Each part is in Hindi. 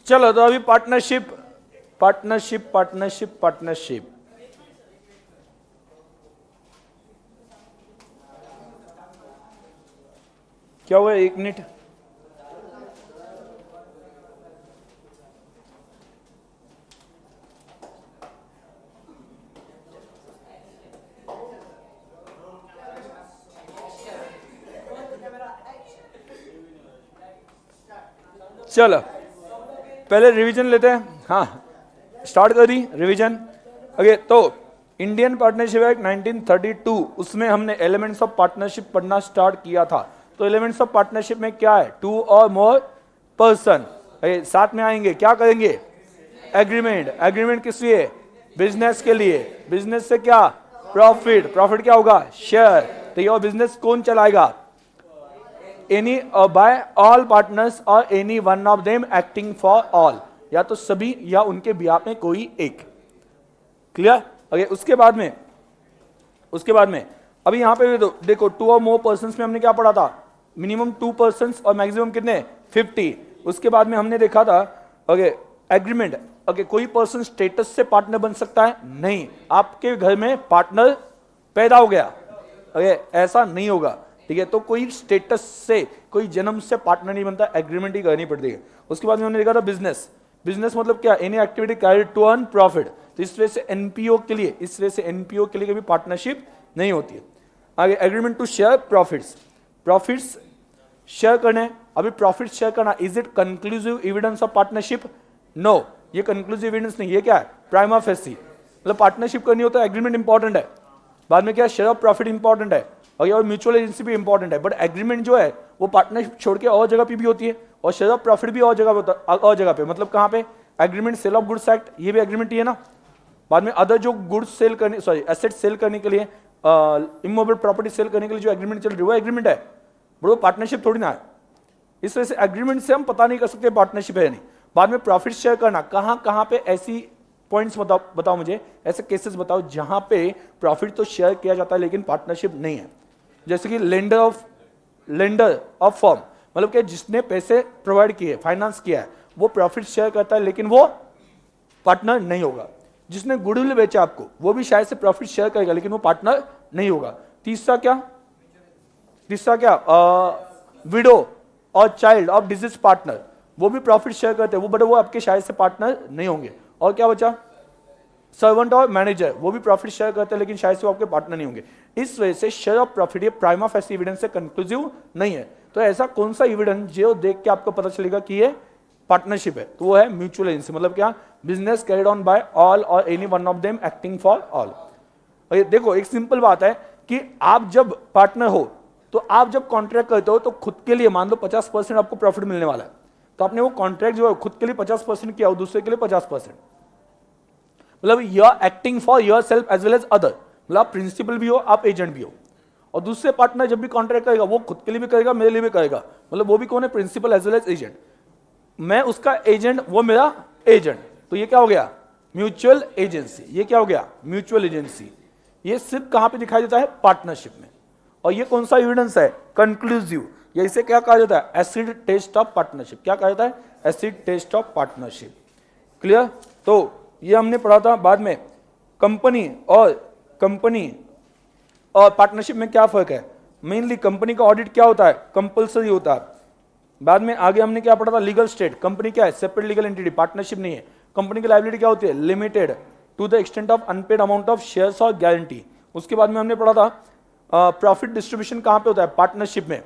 चलो तो अभी पार्टनरशिप पार्टनरशिप पार्टनरशिप पार्टनरशिप क्या हुआ, 1 मिनट। चलो पहले रिवीजन लेते हैं। हाँ स्टार्ट कर दी रिवीजन। ओके तो इंडियन पार्टनरशिप एक्ट 1932 उसमें हमने एलिमेंट्स ऑफ पार्टनरशिप पढ़ना स्टार्ट किया था। तो एलिमेंट्स ऑफ पार्टनरशिप में क्या है, 2 और मोर पर्सन। साथ में आएंगे, क्या करेंगे, एग्रीमेंट। एग्रीमेंट किस लिए, बिजनेस के लिए। बिजनेस से क्या, प्रॉफिट। प्रॉफिट क्या होगा, शेयर। तो ये बिजनेस कौन चलाएगा, एनी बाय ऑल पार्टनर्स और any one of them acting for all, या तो सभी या उनके बिहाफ में कोई एक। क्लियर। ओके उसके बाद में अभी यहां पे देखो 2 और मोर पर्संस में हमने क्या पढ़ा था, मिनिमम 2 पर्संस और मैक्सिमम कितने 50। उसके बाद में हमने देखा था ओके एग्रीमेंट। ओके कोई पर्सन स्टेटस से पार्टनर बन सकता है, नहीं। आपके घर में पार्टनर पैदा हो गया, ओके ऐसा नहीं होगा, ठीक है। तो कोई स्टेटस से, कोई जन्म से पार्टनर नहीं बनता, एग्रीमेंट ही करनी पड़ती है। उसके बाद में हमने देखा था बिजनेस। बिजनेस मतलब क्या, any activity carried to earn profit. तो इस वजह से एनपीओ के लिए कभी पार्टनरशिप नहीं होती है। आगे agreement to share profits share करने। अभी प्रॉफिट शेयर करना, is it conclusive evidence of partnership, no ये कंक्लूसिव एविडेंस नहीं, ये क्या है, प्राइमा फेसी। मतलब पार्टनरशिप करनी हो तो एग्रीमेंट इंपॉर्टेंट है, बाद में क्या शेयर ऑफ प्रॉफिट इंपॉर्टेंट है, और म्यूचुअल एजेंसी भी इंपॉर्टेंट है। बट एग्रीमेंट जो है वो पार्टनरशिप छोड़ के और जगह पे भी होती है, और शेयर ऑफ प्रॉफिट भी और जगह पे। मतलब कहां पे, agreement sale of goods act, ये भी एग्रीमेंट ही है ना। बाद में अदर जो गुड्स सेल करने, सॉरी एसेट सेल करने के लिए, इमोबल प्रॉपर्टी सेल करने के लिए जो एग्रीमेंट चल रही है वो एग्रीमेंट है, बट वो पार्टनरशिप थोड़ी ना है। इस वजह से एग्रीमेंट से हम पता नहीं कर सकते पार्टनरशिप है नहीं। बाद में प्रॉफिट शेयर करना, कहां पे ऐसी पॉइंट्स बताओ मुझे, ऐसे केसेस बताओ जहां पे प्रॉफिट तो शेयर किया जाता है लेकिन पार्टनरशिप नहीं है। जैसे कि लेंडर ऑफ फर्म, मतलब कि जिसने पैसे प्रोवाइड किए, फाइनेंस किया है, वो प्रॉफिट शेयर करता है लेकिन वो पार्टनर नहीं होगा। जिसने गुडविल बेचा आपको, वो भी शायद से प्रॉफिट शेयर करेगा लेकिन वो पार्टनर नहीं होगा। तीसरा क्या, विडो और चाइल्ड ऑफ डिजीज पार्टनर, वो भी प्रॉफिट शेयर करते हैं, बट वो आपके शायद से पार्टनर नहीं होंगे। और क्या बचा, सर्वेंट और मैनेजर, वो भी प्रॉफिट शेयर करते हैं लेकिन शायद से वो आपके पार्टनर नहीं होंगे। इस वजह से शेयर ऑफ प्रॉफिट ये प्राइमा फेसी एविडेंस से कंक्लूसिव नहीं है। तो ऐसा कौन सा एविडेंस जो देख के आपको पता चलेगा कि ये पार्टनरशिप है, तो वो है म्यूचुअल एजेंसी। मतलब क्या, business carried on by all और any one of them acting for all. देखो एक सिंपल बात है कि आप जब पार्टनर हो, तो आप जब कॉन्ट्रैक्ट करते हो तो खुद के लिए मान लो 50% आपको प्रॉफिट मिलने वाला है, तो आपने वो कॉन्ट्रैक्ट जो है खुद के लिए 50% किया और दूसरे के लिए 50%। मतलब you are acting for yourself as well as other, मतलब आप प्रिंसिपल भी हो, आप एजेंट भी हो। और दूसरे पार्टनर जब भी कॉन्ट्रैक्ट करेगा वो खुद के लिए भी करेगा, मेरे लिए भी करेगा। मतलब वो भी कौन है, principal as well as agent. मैं उसका एजेंट, वो मेरा एजेंट। तो ये क्या हो गया, म्यूचुअल एजेंसी। ये क्या हो गया, म्यूचुअल एजेंसी। ये सिर्फ कहां पे दिखाई देता है, पार्टनरशिप में। और ये कौन सा एविडेंस है, कंक्लूसिव। या इसे क्या कहा जाता है, एसिड टेस्ट ऑफ पार्टनरशिप। क्या कहा जाता है, acid test of partnership. Clear. तो ये हमने पढ़ा था। बाद में कंपनी और पार्टनरशिप में क्या फर्क है, मेनली कंपनी का ऑडिट क्या होता है, कंपल्सरी होता है। बाद में आगे हमने क्या पढ़ा था, लीगल स्टेट। कंपनी क्या है, सेपरेट लीगल एंटिटी, पार्टनरशिप नहीं है। कंपनी की लायबिलिटी क्या होती है, limited to the extent of unpaid amount of shares और गारंटी। उसके बाद में हमने पढ़ा था प्रॉफिट डिस्ट्रीब्यूशन कहां पे होता है, पार्टनरशिप में।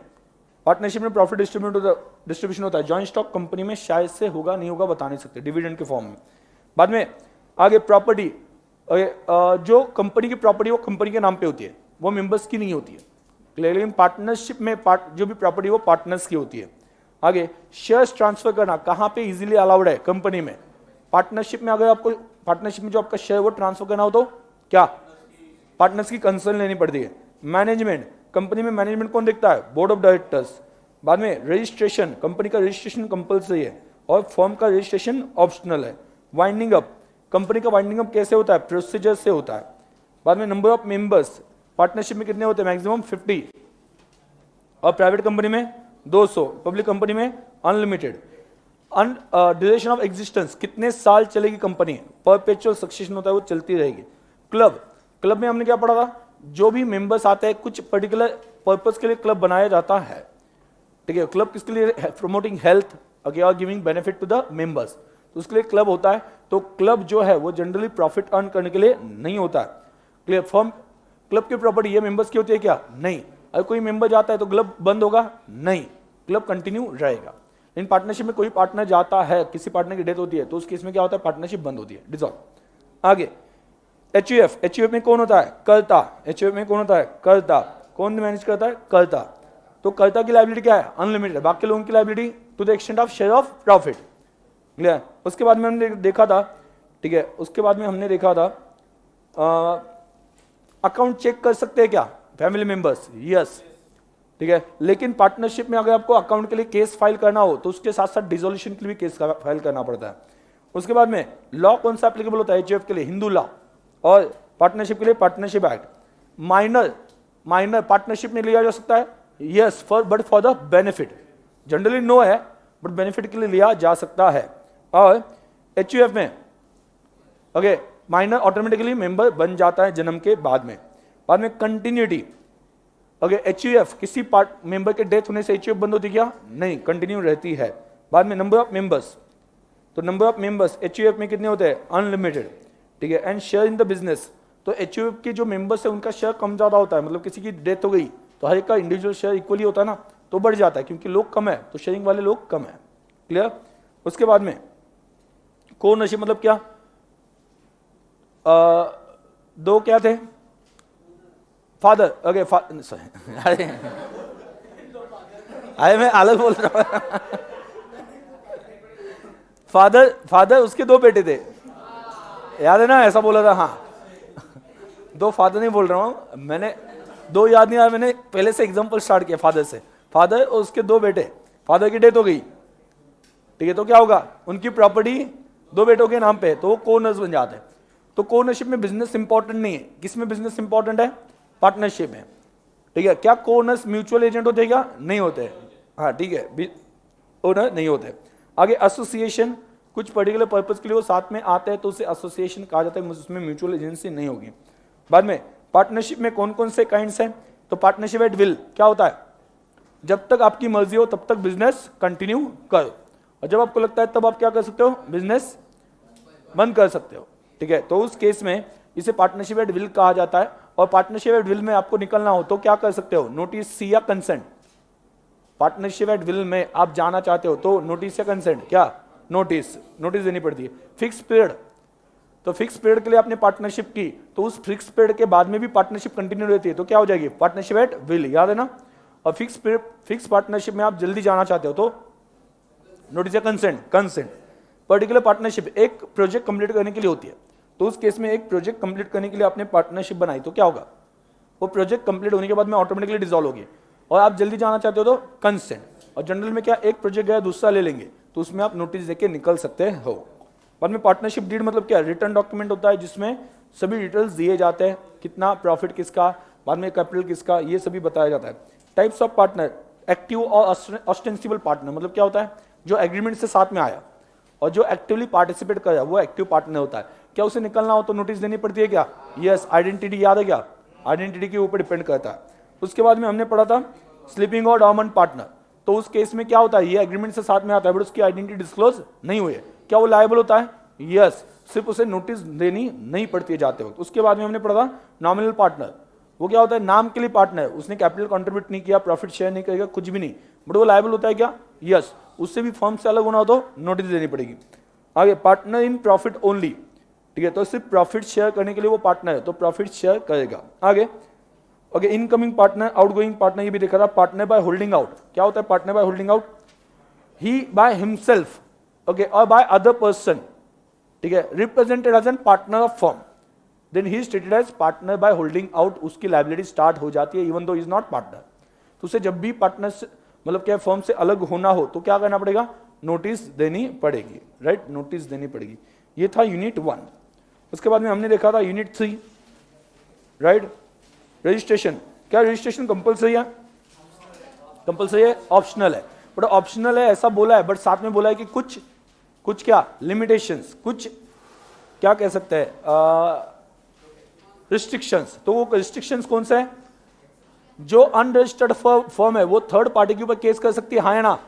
पार्टनरशिप में प्रॉफिट डिस्ट्रीब्यूशन होता है। जॉइंट स्टॉक कंपनी में शायद से होगा, नहीं होगा बता नहीं सकते, डिविडेंड के फॉर्म में। बाद में आगे प्रॉपर्टी, जो कंपनी की प्रॉपर्टी वो कंपनी के नाम पे होती है, वो मेंबर्स की नहीं होती है। लेकिन पार्टनरशिप में जो भी प्रॉपर्टी वो पार्टनर्स की होती है। आगे शेयर्स ट्रांसफर करना कहां पे इजीली अलाउड है, कंपनी में। पार्टनरशिप में अगर आपको पार्टनरशिप में जो आपका शेयर वो ट्रांसफर करना हो तो क्या, पार्टनर्स की कंसर्न लेनी पड़ती है। मैनेजमेंट, कंपनी में मैनेजमेंट कौन देखता है, बोर्ड ऑफ डायरेक्टर्स। बाद में रजिस्ट्रेशन, कंपनी का रजिस्ट्रेशन कंपल्सरी है और फर्म का रजिस्ट्रेशन ऑप्शनल है। वाइंडिंग अप, कंपनी का वाइंडिंग अप कैसे होता है, प्रोसीजर से होता है। बाद में नंबर ऑफ मेंबर्स, पार्टनरशिप में कितने होते हैं, मैक्सिमम 50, और प्राइवेट कंपनी में 200, पब्लिक कंपनी में अनलिमिटेड। ड्यूरेशन ऑफ एग्जिस्टेंस, कितने साल चलेगी कंपनी, परपेचुअल सक्सेशन होता है, वो चलती रहेगी। क्लब, क्लब में हमने क्या पढ़ा था, जो भी मेंबर्स आते हैं कुछ पर्टिकुलर पर्पस के लिए क्लब बनाया जाता है, ठीक है। क्लब किसके लिए, प्रमोटिंग हेल्थ और giving benefit to the members, तो उसके लिए क्लब होता है। तो क्लब जो है वो जनरली प्रॉफिट अर्न करने के लिए नहीं होता है। क्लियर, फर्म क्लब की प्रॉपर्टी ये मेंबर्स की होती है क्या, नहीं। अगर कोई मेंबर जाता है तो क्लब बंद होगा, नहीं, क्लब कंटिन्यू रहेगा। इन पार्टनरशिप में कोई पार्टनर जाता है, किसी पार्टनर की डेथ होती है, तो उस केस में क्या होता है, पार्टनरशिप बंद होती है, डिसॉल्व। आगे एचयूएफ, एचयूएफ में कौन होता है, कर्ता। एचयूएफ में कौन होता है, कर्ता। कौन मैनेज करता है, कर्ता। तो कर्ता की लायबिलिटी क्या है, अनलिमिटेड, बाकी लोगों की liability to the extent of share of profit. Clear. उसके बाद में हमने देखा था, ठीक है, उसके बाद में हमने देखा था अकाउंट चेक कर सकते हैं क्या फैमिली मेंबर्स, यस, ठीक है। लेकिन पार्टनरशिप में अगर आपको अकाउंट के लिए केस फाइल करना हो तो उसके साथ साथ डिसोल्यूशन के लिए भी केस फाइल करना पड़ता है। उसके बाद में लॉ कौन सा एप्लीकेबल होता है एचयूएफ के लिए, हिंदू लॉ, और पार्टनरशिप के लिए पार्टनरशिप एक्ट। माइनर पार्टनरशिप में लिया जा सकता है, yes, but for the benefit, generally no है, बट बेनिफिट के लिए लिया जा सकता है। और एचयूएफ में ओके माइनर ऑटोमेटिकली मेंबर बन जाता है जन्म के बाद में कंटिन्यूटी। अगर एचयूएफ किसी पार्ट मेंबर के डेथ होने से एचयूएफ बंद होती क्या, नहीं, कंटिन्यू रहती है। बाद में नंबर ऑफ मेंबर्स, तो नंबर ऑफ मेंबर्स एचयूएफ में कितने होते हैं, अनलिमिटेड, ठीक है। And share in the business, तो एचयूएफ के जो मेंबर्स है उनका शेयर कम ज्यादा होता है, मतलब किसी की डेथ हो गई तो हर एक का इंडिविजुअल शेयर इक्वली होता है ना, तो बढ़ जाता है, क्योंकि लोग कम है तो शेयरिंग वाले लोग कम है। क्लियर। उसके बाद में को ओनरशिप मतलब क्या, दो क्या थे, फादर, ओके, अरे मैं अलग बोल रहा हूं फादर उसके दो बेटे थे, याद है ना, ऐसा बोला था, हाँ। दो फादर नहीं बोल रहा हूं मैंने, दो याद नहीं आया, मैंने पहले से एग्जांपल स्टार्ट किया फादर से। फादर और उसके दो बेटे, फादर की डेथ हो गई, ठीक है, तो क्या होगा, उनकी प्रॉपर्टी दो बेटों के नाम पे, तो वो को-ओनर्स बन जाते हैं। तो को-ओनरशिप में बिजनेस इंपॉर्टेंट नहीं है, किसमें बिजनेस इंपॉर्टेंट है, पार्टनरशिप में, ठीक है। क्या को-ओनर्स म्यूचुअल एजेंट होते हैं क्या, नहीं होते, हाँ, ठीक है, ओनर नहीं होते। आगे एसोसिएशन, कुछ पर्टिकुलर पर्पस के लिए वो साथ में आते हैं तो उसे एसोसिएशन कहा जाता है, उसमें म्यूचुअल एजेंसी नहीं होगी। बाद में पार्टनरशिप में कौन कौन से काइंड्स हैं, तो पार्टनरशिप एट विल क्या होता है, जब तक आपकी मर्जी हो तब तक बिजनेस कंटिन्यू करो, और जब आपको लगता है तब आप क्या कर सकते हो, बिजनेस बंद कर सकते हो, ठीक है। तो उस केस में इसे पार्टनरशिप एट विल कहा जाता है। और पार्टनरशिप एट विल में आपको निकलना हो तो क्या कर सकते हो, नोटिस सी या कंसेंट। पार्टनरशिप एट विल में आप जाना चाहते हो तो नोटिस या कंसेंट, क्या, नोटिस देनी पड़ती है। फिक्स पीरियड, तो फिक्स पीरियड के लिए आपने पार्टनरशिप की तो उस फिक्स पीरियड के बाद में भी पार्टनरशिप कंटिन्यू रहती है, तो क्या हो जाएगी, पार्टनरशिप एट विल, याद है ना। और फिक्स पार्टनरशिप में आप जल्दी जाना चाहते हो तो नोटिस या कंसेंट। पर्टिकुलर पार्टनरशिप एक प्रोजेक्ट कंप्लीट करने के लिए होती है, तो उस केस में एक प्रोजेक्ट कंप्लीट करने के लिए आपने पार्टनरशिप बनाई तो क्या होगा, वो प्रोजेक्ट कंप्लीट होने के बाद में ऑटोमेटिकली डिसॉल्व होगी, और आप जल्दी जाना चाहते हो तो कंसेंट। और जनरल में क्या, एक प्रोजेक्ट गया दूसरा ले लेंगे तो उसमें आप नोटिस देके निकल सकते हो। बाद में पार्टनरशिप डीड मतलब क्या, रिटर्न डॉक्यूमेंट होता है जिसमें सभी डिटेल्स दिए जाते हैं, कितना प्रॉफिट किसका, बाद में कैपिटल किसका, ये सभी बताया जाता है। टाइप्स ऑफ पार्टनर, एक्टिव और ऑस्टेंसिबल पार्टनर मतलब क्या होता है, जो एग्रीमेंट से साथ में आया और जो एक्टिवली पार्टिसिपेट कर रहा है वो एक्टिव पार्टनर होता है। क्या उसे निकलना हो तो नोटिस देनी पड़ती है क्या, यस, आइडेंटिटी, याद है क्या, आइडेंटिटी के ऊपर डिपेंड करता है। उसके बाद में हमने पढ़ा था स्लीपिंग और डॉर्मेंट पार्टनर, तो उस केस में क्या होता है, ये एग्रीमेंट से साथ में आता है बट उसकी आइडेंटिटी डिस्क्लोज नहीं हुई है, क्या वो लायबल होता है, यस, सिर्फ उसे नोटिस देनी नहीं पड़ती है जाते वक्त। उसके बाद में हमने पढ़ा था नॉमिनल पार्टनर, वो क्या होता है, नाम के लिए पार्टनर, उसने कैपिटल कंट्रीब्यूट नहीं किया, प्रॉफिट शेयर नहीं करेगा, कुछ भी नहीं, बट वो लायबल होता है क्या, यस, उससे भी फर्म से अलग होना हो तो नोटिस देनी पड़ेगी। आगे पार्टनर इन प्रॉफिट ओनली, ठीक है, तो सिर्फ प्रॉफिट शेयर करने के लिए वो पार्टनर है तो प्रॉफिट शेयर करेगा। आगे okay, incoming partner, outgoing partner, ये भी देखा था। पार्टनर बाय होल्डिंग आउट, क्या होता है partner by holding out, he by himself, okay, और बाय अदर पर्सन, ठीक है, represented as an partner of firm, then he is treated as partner by holding out, उसकी लायबिलिटी स्टार्ट हो जाती है even though is not partner. तो उसे जब भी पार्टनर मतलब क्या फर्म से अलग होना हो तो क्या करना पड़ेगा, नोटिस देनी पड़ेगी, राइट, नोटिस देनी पड़ेगी। ये था यूनिट 1। उसके बाद में हमने देखा था यूनिट 3, राइट, रजिस्ट्रेशन। क्या रजिस्ट्रेशन कंपलसरी है, कंपलसरी है, ऑप्शनल है। बट ऑप्शनल है ऐसा बोला है, बट साथ में बोला है कि कुछ क्या लिमिटेशंस, कुछ क्या कह सकते हैं रिस्ट्रिक्शंस। तो वो रिस्ट्रिक्शंस कौन सा है? जो अनरजिस्टर्ड फर्म है वो थर्ड पार्टी के ऊपर केस कर सकती है, हाँ या ना?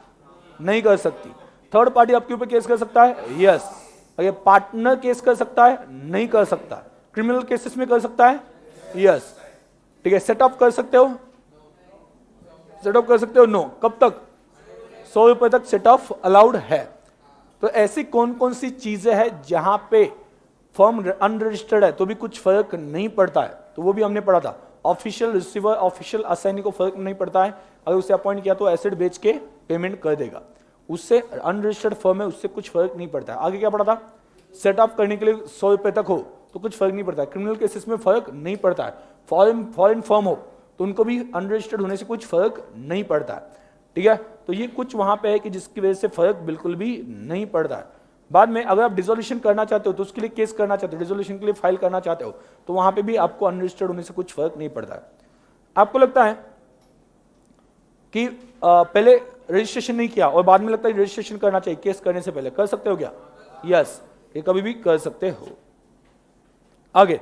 नहीं कर सकती। थर्ड पार्टी आपके ऊपर केस कर सकता है? यस। अगर पार्टनर केस कर सकता है? नहीं कर सकता। क्रिमिनल केसेस में कर सकता है? यस। ठीक है। सेट ऑफ कर सकते हो? सेट ऑफ कर सकते हो? नो। कब तक? 100 रुपए तक सेट ऑफ अलाउड है। तो ऐसी कौन कौन सी चीजें हैं जहां पे फर्म अनरजिस्टर्ड है तो भी कुछ फर्क नहीं पड़ता है? तो वो भी हमने पढ़ा था। ऑफिशियल रिसीवर, ऑफिशियल असाइनी को फर्क नहीं पड़ता है, अगर उसे अपॉइंट किया तो एसेट बेच के पेमेंट कर देगा। उससे अनरजिस्टर्ड फर्म है, उससे कुछ फर्क नहीं पड़ता है। आगे क्या पढ़ा था? सेट ऑफ करने के लिए 100 रुपए तक हो तो कुछ फर्क नहीं पड़ता है। क्रिमिनल केसेस में फर्क नहीं पड़ता है। फॉरेन फर्म हो तो उनको भी अनरजिस्टर्ड होने से कुछ फर्क नहीं पड़ता है। ठीक है। तो ये कुछ वहां पे है कि जिसकी वजह से फर्क बिल्कुल भी नहीं पड़ता है। बाद में अगर आप डिसोल्यूशन करना चाहते हो तो उसके लिए केस करना चाहते हो, डिसोल्यूशन के लिए फाइल करना चाहते हो तो वहां पे भी आपको अनरजिस्टर्ड होने से कुछ फर्क नहीं पड़ता है। आपको लगता है कि पहले रजिस्ट्रेशन नहीं किया और बाद में लगता है रजिस्ट्रेशन करना चाहिए केस करने से पहले, कर सकते हो क्या? यस, ये कभी भी कर सकते हो। आगे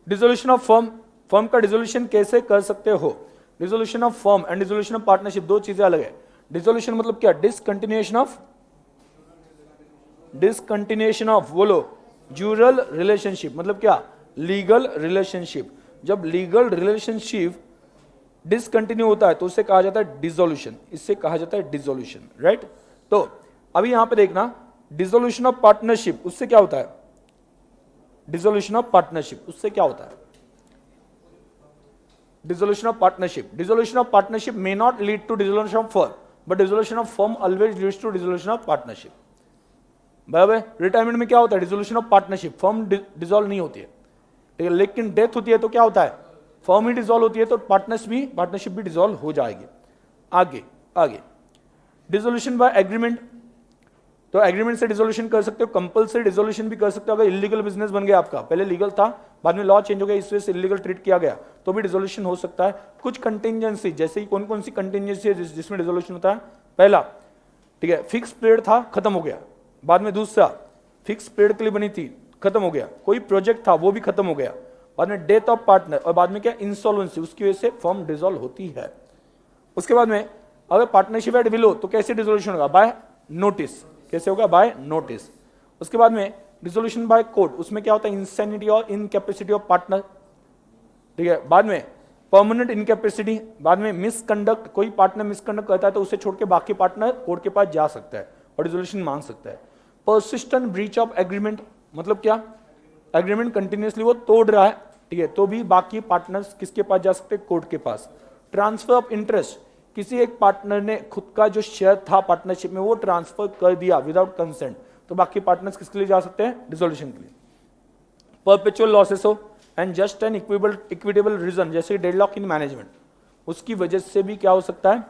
डिसोल्यूशन ऑफ फर्म, फर्म का डिसोल्यूशन कैसे कर सकते हो? Dissolution of firm and dissolution of partnership दो चीजें अलग है। डिसोल्यूशन मतलब क्या? डिसकंटिन्यूएशन ऑफ बोलो ज्यूरल रिलेशनशिप, मतलब क्या? Legal relationship. जब लीगल रिलेशनशिप डिसकंटिन्यू होता है तो उसे कहा जाता है डिसोल्यूशन, इससे कहा जाता है डिसोल्यूशन, राइट? तो अभी यहां पे देखना, डिसोल्यूशन ऑफ पार्टनरशिप उससे क्या होता है? डिसोल्यूशन ऑफ पार्टनरशिप उससे क्या होता है? Dissolution of partnership may not lead to dissolution of firm, but dissolution of firm always leads to dissolution of partnership. बराबर। रिटायरमेंट में क्या होता है? Dissolution of partnership, firm dissolve नहीं होती है, ठीक है, लेकिन डेथ होती है तो क्या होता है? फर्म ही डिसॉल्व होती है, तो पार्टनरशिप भी डिसॉल्व हो जाएगी। आगे डिसोल्यूशन बाय एग्रीमेंट, तो एग्रीमेंट से डिसोल्यूशन कर सकते हो, कंपल्सरी डिसोल्यूशन भी कर सकते हो। अगर इलीगल बिजनेस बन गया आपका, पहले लीगल था बाद में लॉ चेंज हो गया इस वजह से इलीगल ट्रीट किया गया, तो भी डिसोल्यूशन हो सकता है। कुछ कंटिंजेंसी, जैसे कि कौन कौन सी कंटिंजेंसी है जिसमें डिसोल्यूशन होता है? पहला, ठीक है, फिक्स पीरियड था खत्म हो गया, बाद में दूसरा फिक्स पीरियड के लिए बनी थी खत्म हो गया, कोई प्रोजेक्ट था वो भी खत्म हो गया, बाद में डेथ ऑफ पार्टनर, और बाद में क्या? इंसॉल्वेंसी, उसकी वजह से फर्म डिसॉल्व होती है। उसके बाद में अगर पार्टनरशिप एट विलो तो कैसे डिसोल्यूशन होगा? By notice. कैसे होगा? By notice. उसके बाद में डिसोल्यूशन बाय कोर्ट, उसमें क्या होता है? इंसैनिटी और इनकैपेसिटी ऑफ पार्टनर, ठीक है। बाद में परमानेंट इनकैपेसिटी, बाद में मिसकंडक्ट, कोई पार्टनर मिसकंडक्ट करता है तो उसे छोड़ के बाकी पार्टनर कोर्ट के पास जा सकता है और डिसोल्यूशन मांग सकता है। परसिस्टेंट ब्रीच ऑफ एग्रीमेंट, मतलब क्या? एग्रीमेंट कंटिन्यूसली वो तोड़ रहा है, ठीक है, तो भी बाकी पार्टनर्स किसके पास जा सकते हैं? कोर्ट के पास। ट्रांसफर ऑफ इंटरेस्ट, किसी एक पार्टनर ने खुद का जो शेयर था पार्टनरशिप में वो ट्रांसफर कर दिया विदाउट कंसेंट, तो बाकी पार्टनर्स किसके लिए जा सकते हैं? डिसोल्यूशन के लिए। परपेचुअल लॉसेस हो and just and equitable reason, जैसे डेडलॉक इन मैनेजमेंट, उसकी वजह से भी क्या हो सकता है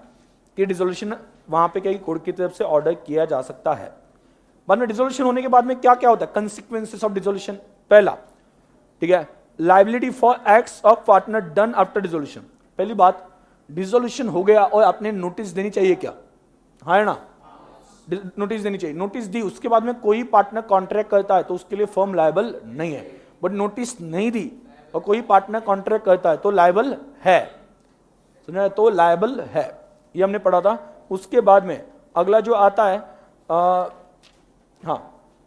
कि डिसोल्यूशन वहां पे क्या कोर्ट की तरफ से ऑर्डर किया जा सकता है। बाद में डिसोल्यूशन होने के बाद में क्या क्या होता है? कंसिक्वेंसेस ऑफ डिसोल्यूशन, पहला, ठीक है, liability for acts of partner done after dissolution. पहली बात, डिसोल्यूशन हो गया और आपने नोटिस देनी चाहिए क्या? हाँ ना, नोटिस देनी चाहिए। नोटिस दी, उसके बाद में कोई पार्टनर कॉन्ट्रैक्ट करता है तो उसके लिए फर्म लायबल नहीं है, बट नोटिस नहीं दी और कोई पार्टनर कॉन्ट्रैक्ट करता है तो लायबल है, सुना? तो लायबल है, ये हमने पढ़ा था। उसके बाद में अगला जो आता है,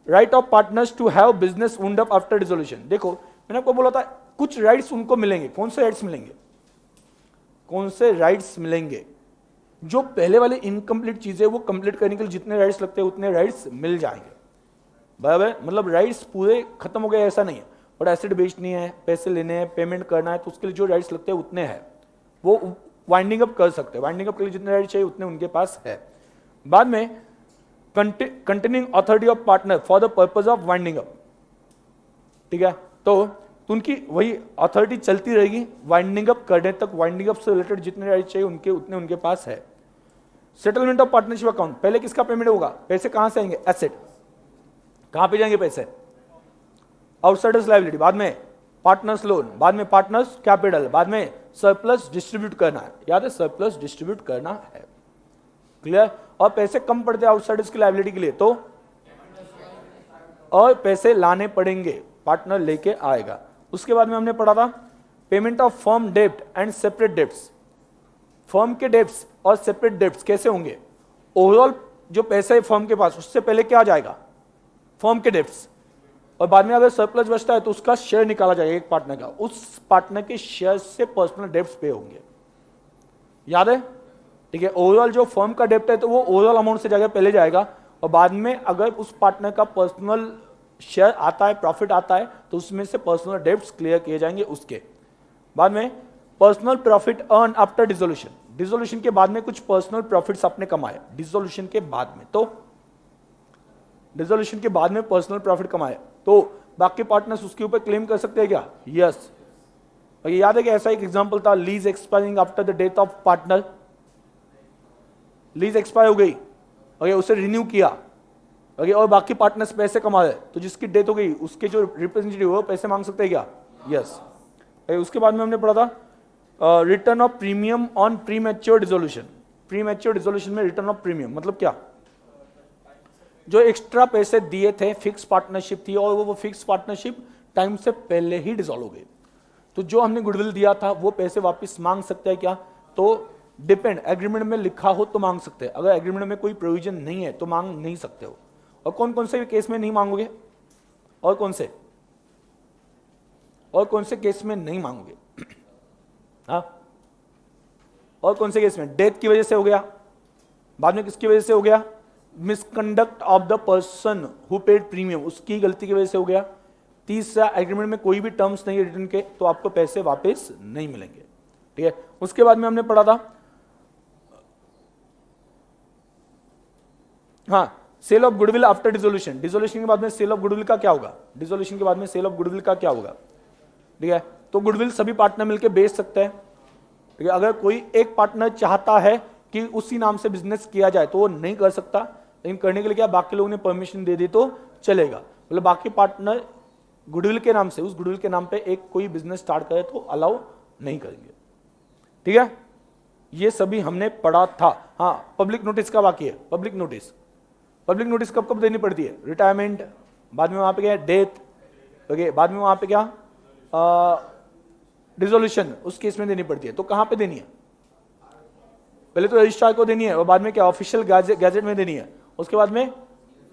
right of partners to have business wound up after dissolution. देखो मैंने आपको बोला था कुछ राइट्स उनको मिलेंगे। कौन से राइट्स मिलेंगे? कौन से राइट्स मिलेंगे? जो पहले वाले इनकम्प्लीट चीजें वो कंप्लीट करने के लिए जितने राइट्स लगते हैं उतने राइट्स मिल जाएंगे, बराबर। मतलब राइट्स पूरे खत्म हो गए ऐसा नहीं है, बट एसेट बेचनी है, पैसे लेने हैं, पेमेंट करना है, तो उसके लिए जो राइट्स लगते हैं उतने हैं, वो वाइंडिंग अप कर सकते हैं। वाइंडिंग अप के लिए जितने राइट्स चाहिए उतने उनके पास है। बाद में continuing authority of partner for the purpose of winding up, ठीक है, तो उनकी वही अथॉरिटी चलती रहेगी वाइंडिंग अप करने तक। वाइंडिंग अप से रिलेटेड जितने राइट्स चाहिए उनके उतने उनके पास है। सेटलमेंट ऑफ पार्टनरशिप अकाउंट, पहले किसका पेमेंट होगा? पैसे कहां से आएंगे? एसेट। कहां पे जाएंगे पैसे? आउटसाइडर्स लायबिलिटी, बाद में पार्टनर्स लोन, बाद में पार्टनर्स कैपिटल, बाद में सरप्लस डिस्ट्रीब्यूट करना है। याद है, सरप्लस डिस्ट्रीब्यूट करना है। क्लियर। और पैसे कम पड़ते हैं आउटसाइड इसकी लायबिलिटी के लिए, तो और पैसे लाने पड़ेंगे, पार्टनर लेके आएगा। उसके बाद में हमने पढ़ा था पेमेंट ऑफ फर्म डेब्ट एंड सेपरेट डेब्ट्स। फर्म के डेब्ट्स और सेपरेट डेब्ट्स कैसे होंगे? ओवरऑल जो पैसा है फर्म के पास, उससे पहले क्या आ जाएगा? फर्म के डेब्ट्स, और बाद में अगर सरप्लस बचता है तो उसका शेयर निकाला जाएगा एक पार्टनर का, उस पार्टनर के शेयर से पर्सनल डेब्ट्स पे होंगे। याद है? ठीक है। ओवरऑल जो फर्म का डेब्ट है तो वो ओवरऑल अमाउंट से जाएगा, पहले जाएगा, और बाद में अगर उस पार्टनर का पर्सनल शेयर आता है, प्रॉफिट आता है, तो उसमें से पर्सनल डेब्ट्स क्लियर किए जाएंगे उसके बाद में। Personal profit earn after dissolution, dissolution के बाद में कुछ पर्सनल प्रॉफिट्स आपने कमाए डिसोल्यूशन के बाद में, तो डिसोल्यूशन के बाद में पर्सनल प्रॉफिट कमाए तो बाकी पार्टनर्स उसके ऊपर क्लेम कर सकते हैं क्या? यस। याद है कि ऐसा एक एग्जांपल था, lease expiring after the death of partner. Lease expire हो गई, ओके, उसे रिन्यू किया, ओके, और बाकी पार्टनर्स पैसे कमा रहे, तो जिसकी डेथ हो गई उसके जो रिप्रेजेंटेटिव वो पैसे मांग सकते हैं क्या? यस। उसके बाद में हमने पढ़ा था return of premium on pre mature dissolution. Pre mature dissolution में रिटर्न ऑफ प्रीमियम मतलब क्या? जो एक्स्ट्रा पैसे दिए थे, फिक्स पार्टनरशिप थी और वो फिक्स पार्टनरशिप टाइम से पहले ही डिसॉल्व हो गई, तो जो हमने गुडविल दिया था वो पैसे वापस मांग सकते हैं क्या? तो डिपेंड, एग्रीमेंट में लिखा हो तो मांग सकते हैं, अगर एग्रीमेंट में कोई प्रोविजन नहीं है तो मांग नहीं सकते हो। और कौन कौन से केस में नहीं मांगोगे? और कौन से केस में नहीं मांगोगे? हाँ, और कौन से केस में? डेथ की वजह से हो गया, बाद में किसकी वजह से हो गया? Misconduct of the person who paid premium, उसकी गलती की वजह से हो गया। तीसरा, एग्रीमेंट में कोई भी टर्म्स नहीं है रिटर्न के, तो आपको पैसे वापस नहीं मिलेंगे। ठीक है। उसके बाद में हमने पढ़ा था हाँ, sale of goodwill after dissolution. Dissolution के बाद में सेल ऑफ गुडविल का क्या होगा? डिसोल्यूशन के बाद में सेल ऑफ गुडविल का क्या होगा? ठीक है। तो गुडविल सभी पार्टनर मिलकर बेच सकते हैं। ठीक है। अगर कोई एक पार्टनर चाहता है कि उसी नाम से बिजनेस किया जाए तो वो नहीं कर सकता, लेकिन करने के लिए क्या बाकी लोगों ने परमिशन दे दी तो चलेगा। मतलब बाकी पार्टनर गुडविल के नाम से, उस गुडविल के नाम पे एक कोई बिजनेस स्टार्ट करे तो अलाउ नहीं करेंगे। ठीक है। ये सभी हमने पढ़ा था। हाँ, पब्लिक नोटिस का बाकी है। पब्लिक नोटिस कब कब देनी पड़ती है? रिटायरमेंट, बाद में वहां पे क्या है? डेथ, ओके, बाद में वहां पे क्या? डिसोल्यूशन, उस केस में देनी पड़ती है। तो कहां पे देनी है? पहले तो रजिस्ट्रार को देनी है, और बाद में क्या? ऑफिशियल गैजेट में देनी है। उसके बाद में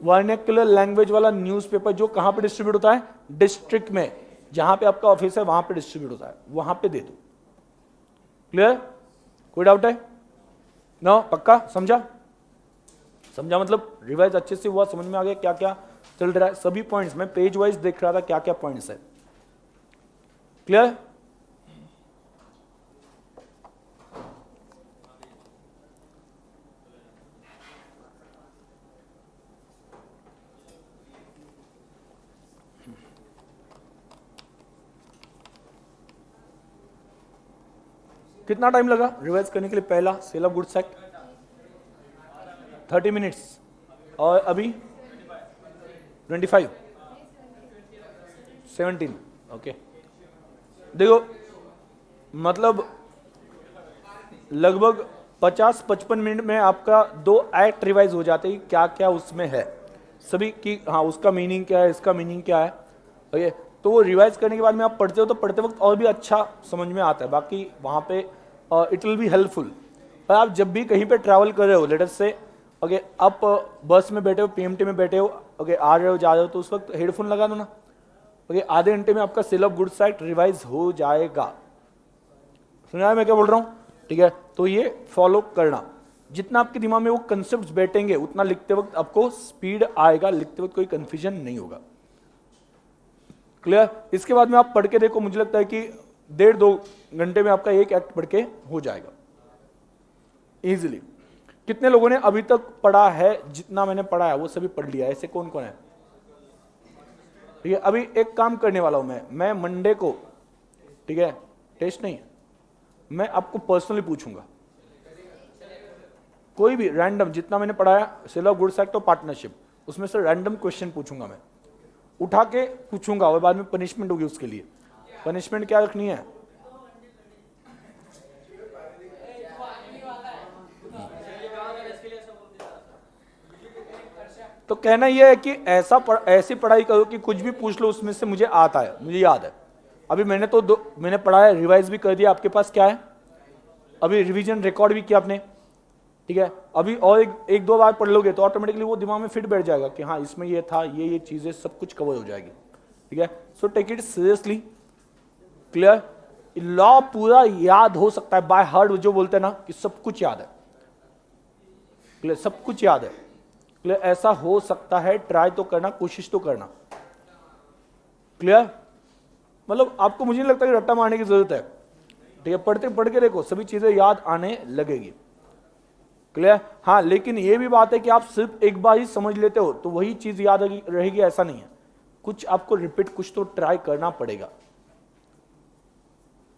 वर्नेकुलर लैंग्वेज वाला न्यूज़पेपर जो कहां पे डिस्ट्रीब्यूट होता है? डिस्ट्रिक्ट में, जहां पे आपका ऑफिस है वहां पे डिस्ट्रीब्यूट होता है, वहां पे दे दो। क्लियर? कोई डाउट है? नो? पक्का? समझा मतलब रिवाइज अच्छे से हुआ, समझ में आ गया क्या क्या चल रहा है? सभी पॉइंट्स मैं पेज वाइज देख रहा था क्या क्या पॉइंट्स है। क्लियर? कितना टाइम लगा रिवाइज करने के लिए? पहला sale of goods act 30 minutes, और अभी 25 17, ओके। देखो मतलब लगभग 50-55 मिनट में आपका 2 एक्ट रिवाइज हो जाते हैं, क्या क्या उसमें है सभी की। हाँ, उसका मीनिंग क्या है, इसका मीनिंग क्या है, ओके। तो वो रिवाइज करने के बाद में आप पढ़ते हो तो पढ़ते वक्त और भी अच्छा समझ में आता है। बाकी वहाँ पे इट विल बी हेल्पफुल। और आप जब भी कहीं पे ट्रैवल कर रहे हो, लेट अस से, ओके, आप बस में बैठे हो, पीएमटी में बैठे हो, ओके, आ रहे हो जा रहे हो, तो उस वक्त हेडफोन लगा दो ना, ओके, आधे घंटे में आपका sale of goods act revise हो जाएगा। सुना है मैं क्या बोल रहा हूँ? ठीक है। तो ये फॉलो करना, जितना आपके दिमाग में वो कंसेप्ट बैठेंगे उतना लिखते वक्त आपको स्पीड आएगा, लिखते वक्त कोई कंफ्यूजन नहीं होगा। क्लियर? इसके बाद में आप पढ़ के देखो, मुझे लगता है कि 1.5-2 घंटे में आपका एक एक्ट पढ़ के हो जाएगा इजीली। कितने लोगों ने अभी तक पढ़ा है? जितना मैंने पढ़ा है वो सभी पढ़ लिया, ऐसे कौन कौन है? ठीक है। अभी एक काम करने वाला हूं मैं मंडे को, ठीक है, टेस्ट नहीं है, मैं आपको पर्सनली पूछूंगा, कोई भी रैंडम, जितना मैंने पढ़ाया सेल ऑफ गुड्स एक्ट और पार्टनरशिप, उसमें से रैंडम क्वेश्चन पूछूंगा, मैं उठा के पूछूंगा, और बाद में पनिशमेंट होगी उसके लिए। पनिशमेंट क्या रखनी है? तो कहना यह है कि ऐसी पढ़ाई करो कि कुछ भी पूछ लो उसमें से मुझे आता है, मुझे याद है। अभी मैंने पढ़ा है, रिवाइज भी कर दिया, आपके पास क्या है, अभी रिवीजन रिकॉर्ड भी किया आपने, ठीक है। अभी और एक दो बार पढ़ लोगे तो ऑटोमेटिकली वो दिमाग में फिट बैठ जाएगा कि हाँ इसमें ये था, ये चीजें सब कुछ कवर हो जाएगी, ठीक है। So take it seriously, clear. Law पूरा याद हो सकता है बाय हार्ट, जो बोलते हैं ना कि सब कुछ याद है, क्लियर, सब कुछ याद है, क्लियर। ऐसा हो सकता है, ट्राई तो करना, कोशिश तो करना, क्लियर। मतलब आपको, मुझे नहीं लगता कि रट्टा मारने की जरूरत है, ठीक है। पढ़ के देखो, सभी चीजें याद आने लगेगी, क्लियर। हाँ, लेकिन ये भी बात है कि आप सिर्फ एक बार ही समझ लेते हो तो वही चीज याद रहेगी, ऐसा नहीं है। कुछ आपको रिपीट, कुछ तो ट्राई करना पड़ेगा,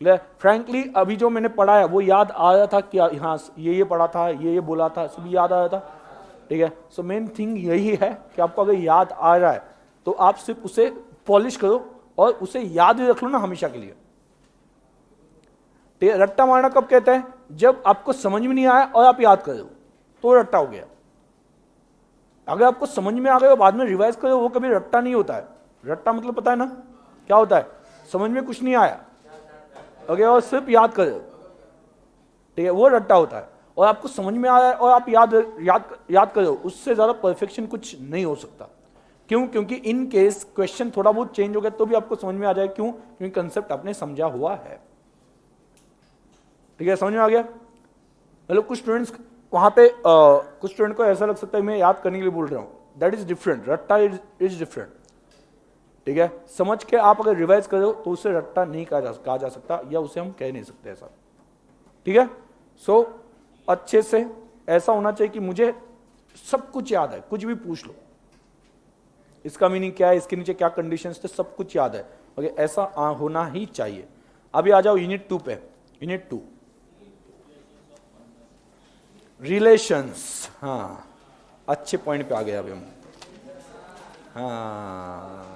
क्लियर। फ्रैंकली अभी जो मैंने पढ़ा है वो याद आ रहा था कि हाँ ये पढ़ा था, ये बोला था, सब याद आ रहा था, ठीक है। सो मेन थिंग यही है कि आपको अगर याद आ रहा है तो आप सिर्फ उसे पॉलिश करो और उसे याद ही रख लो ना हमेशा के लिए, ठीक है। रट्टा मारना कब कहते हैं, जब आपको समझ में नहीं आया और आप याद कर दो तो रट्टा हो गया। अगर आपको समझ में आ गया और बाद में रिवाइज करो, वो कभी रट्टा नहीं होता है। रट्टा मतलब पता है ना क्या होता है, समझ में कुछ नहीं आया, ओके, और सिर्फ याद करो, ठीक है, वो रट्टा होता है। और आपको समझ में आया और आप याद करो, उससे ज्यादा परफेक्शन कुछ नहीं हो सकता। क्यों? क्योंकि इन केस क्वेश्चन थोड़ा बहुत चेंज हो गया तो भी आपको समझ में आ जाए। क्यों? क्योंकि कंसेप्ट आपने समझा हुआ है, ठीक है, समझ में आ गया। मतलब कुछ स्टूडेंट्स वहां पे कुछ स्टूडेंट को ऐसा लग सकता है मैं याद करने के लिए बोल रहा हूं, दैट इज डिफरेंट, रट्टा इज डिफरेंट, ठीक है। समझ के आप अगर रिवाइज करो तो उसे रट्टा नहीं कहा जा सकता, या उसे हम कह नहीं सकते ऐसा, ठीक है। सो अच्छे से ऐसा होना चाहिए कि मुझे सब कुछ याद है, कुछ भी पूछ लो, इसका मीनिंग क्या है, इसके नीचे क्या कंडीशंस थे, सब कुछ याद है, ओके, ऐसा होना ही चाहिए। अभी आ जाओ यूनिट 2 पे। यूनिट 2 रिलेशंस, हाँ अच्छे पॉइंट पे आ गए अभी हम। हाँ,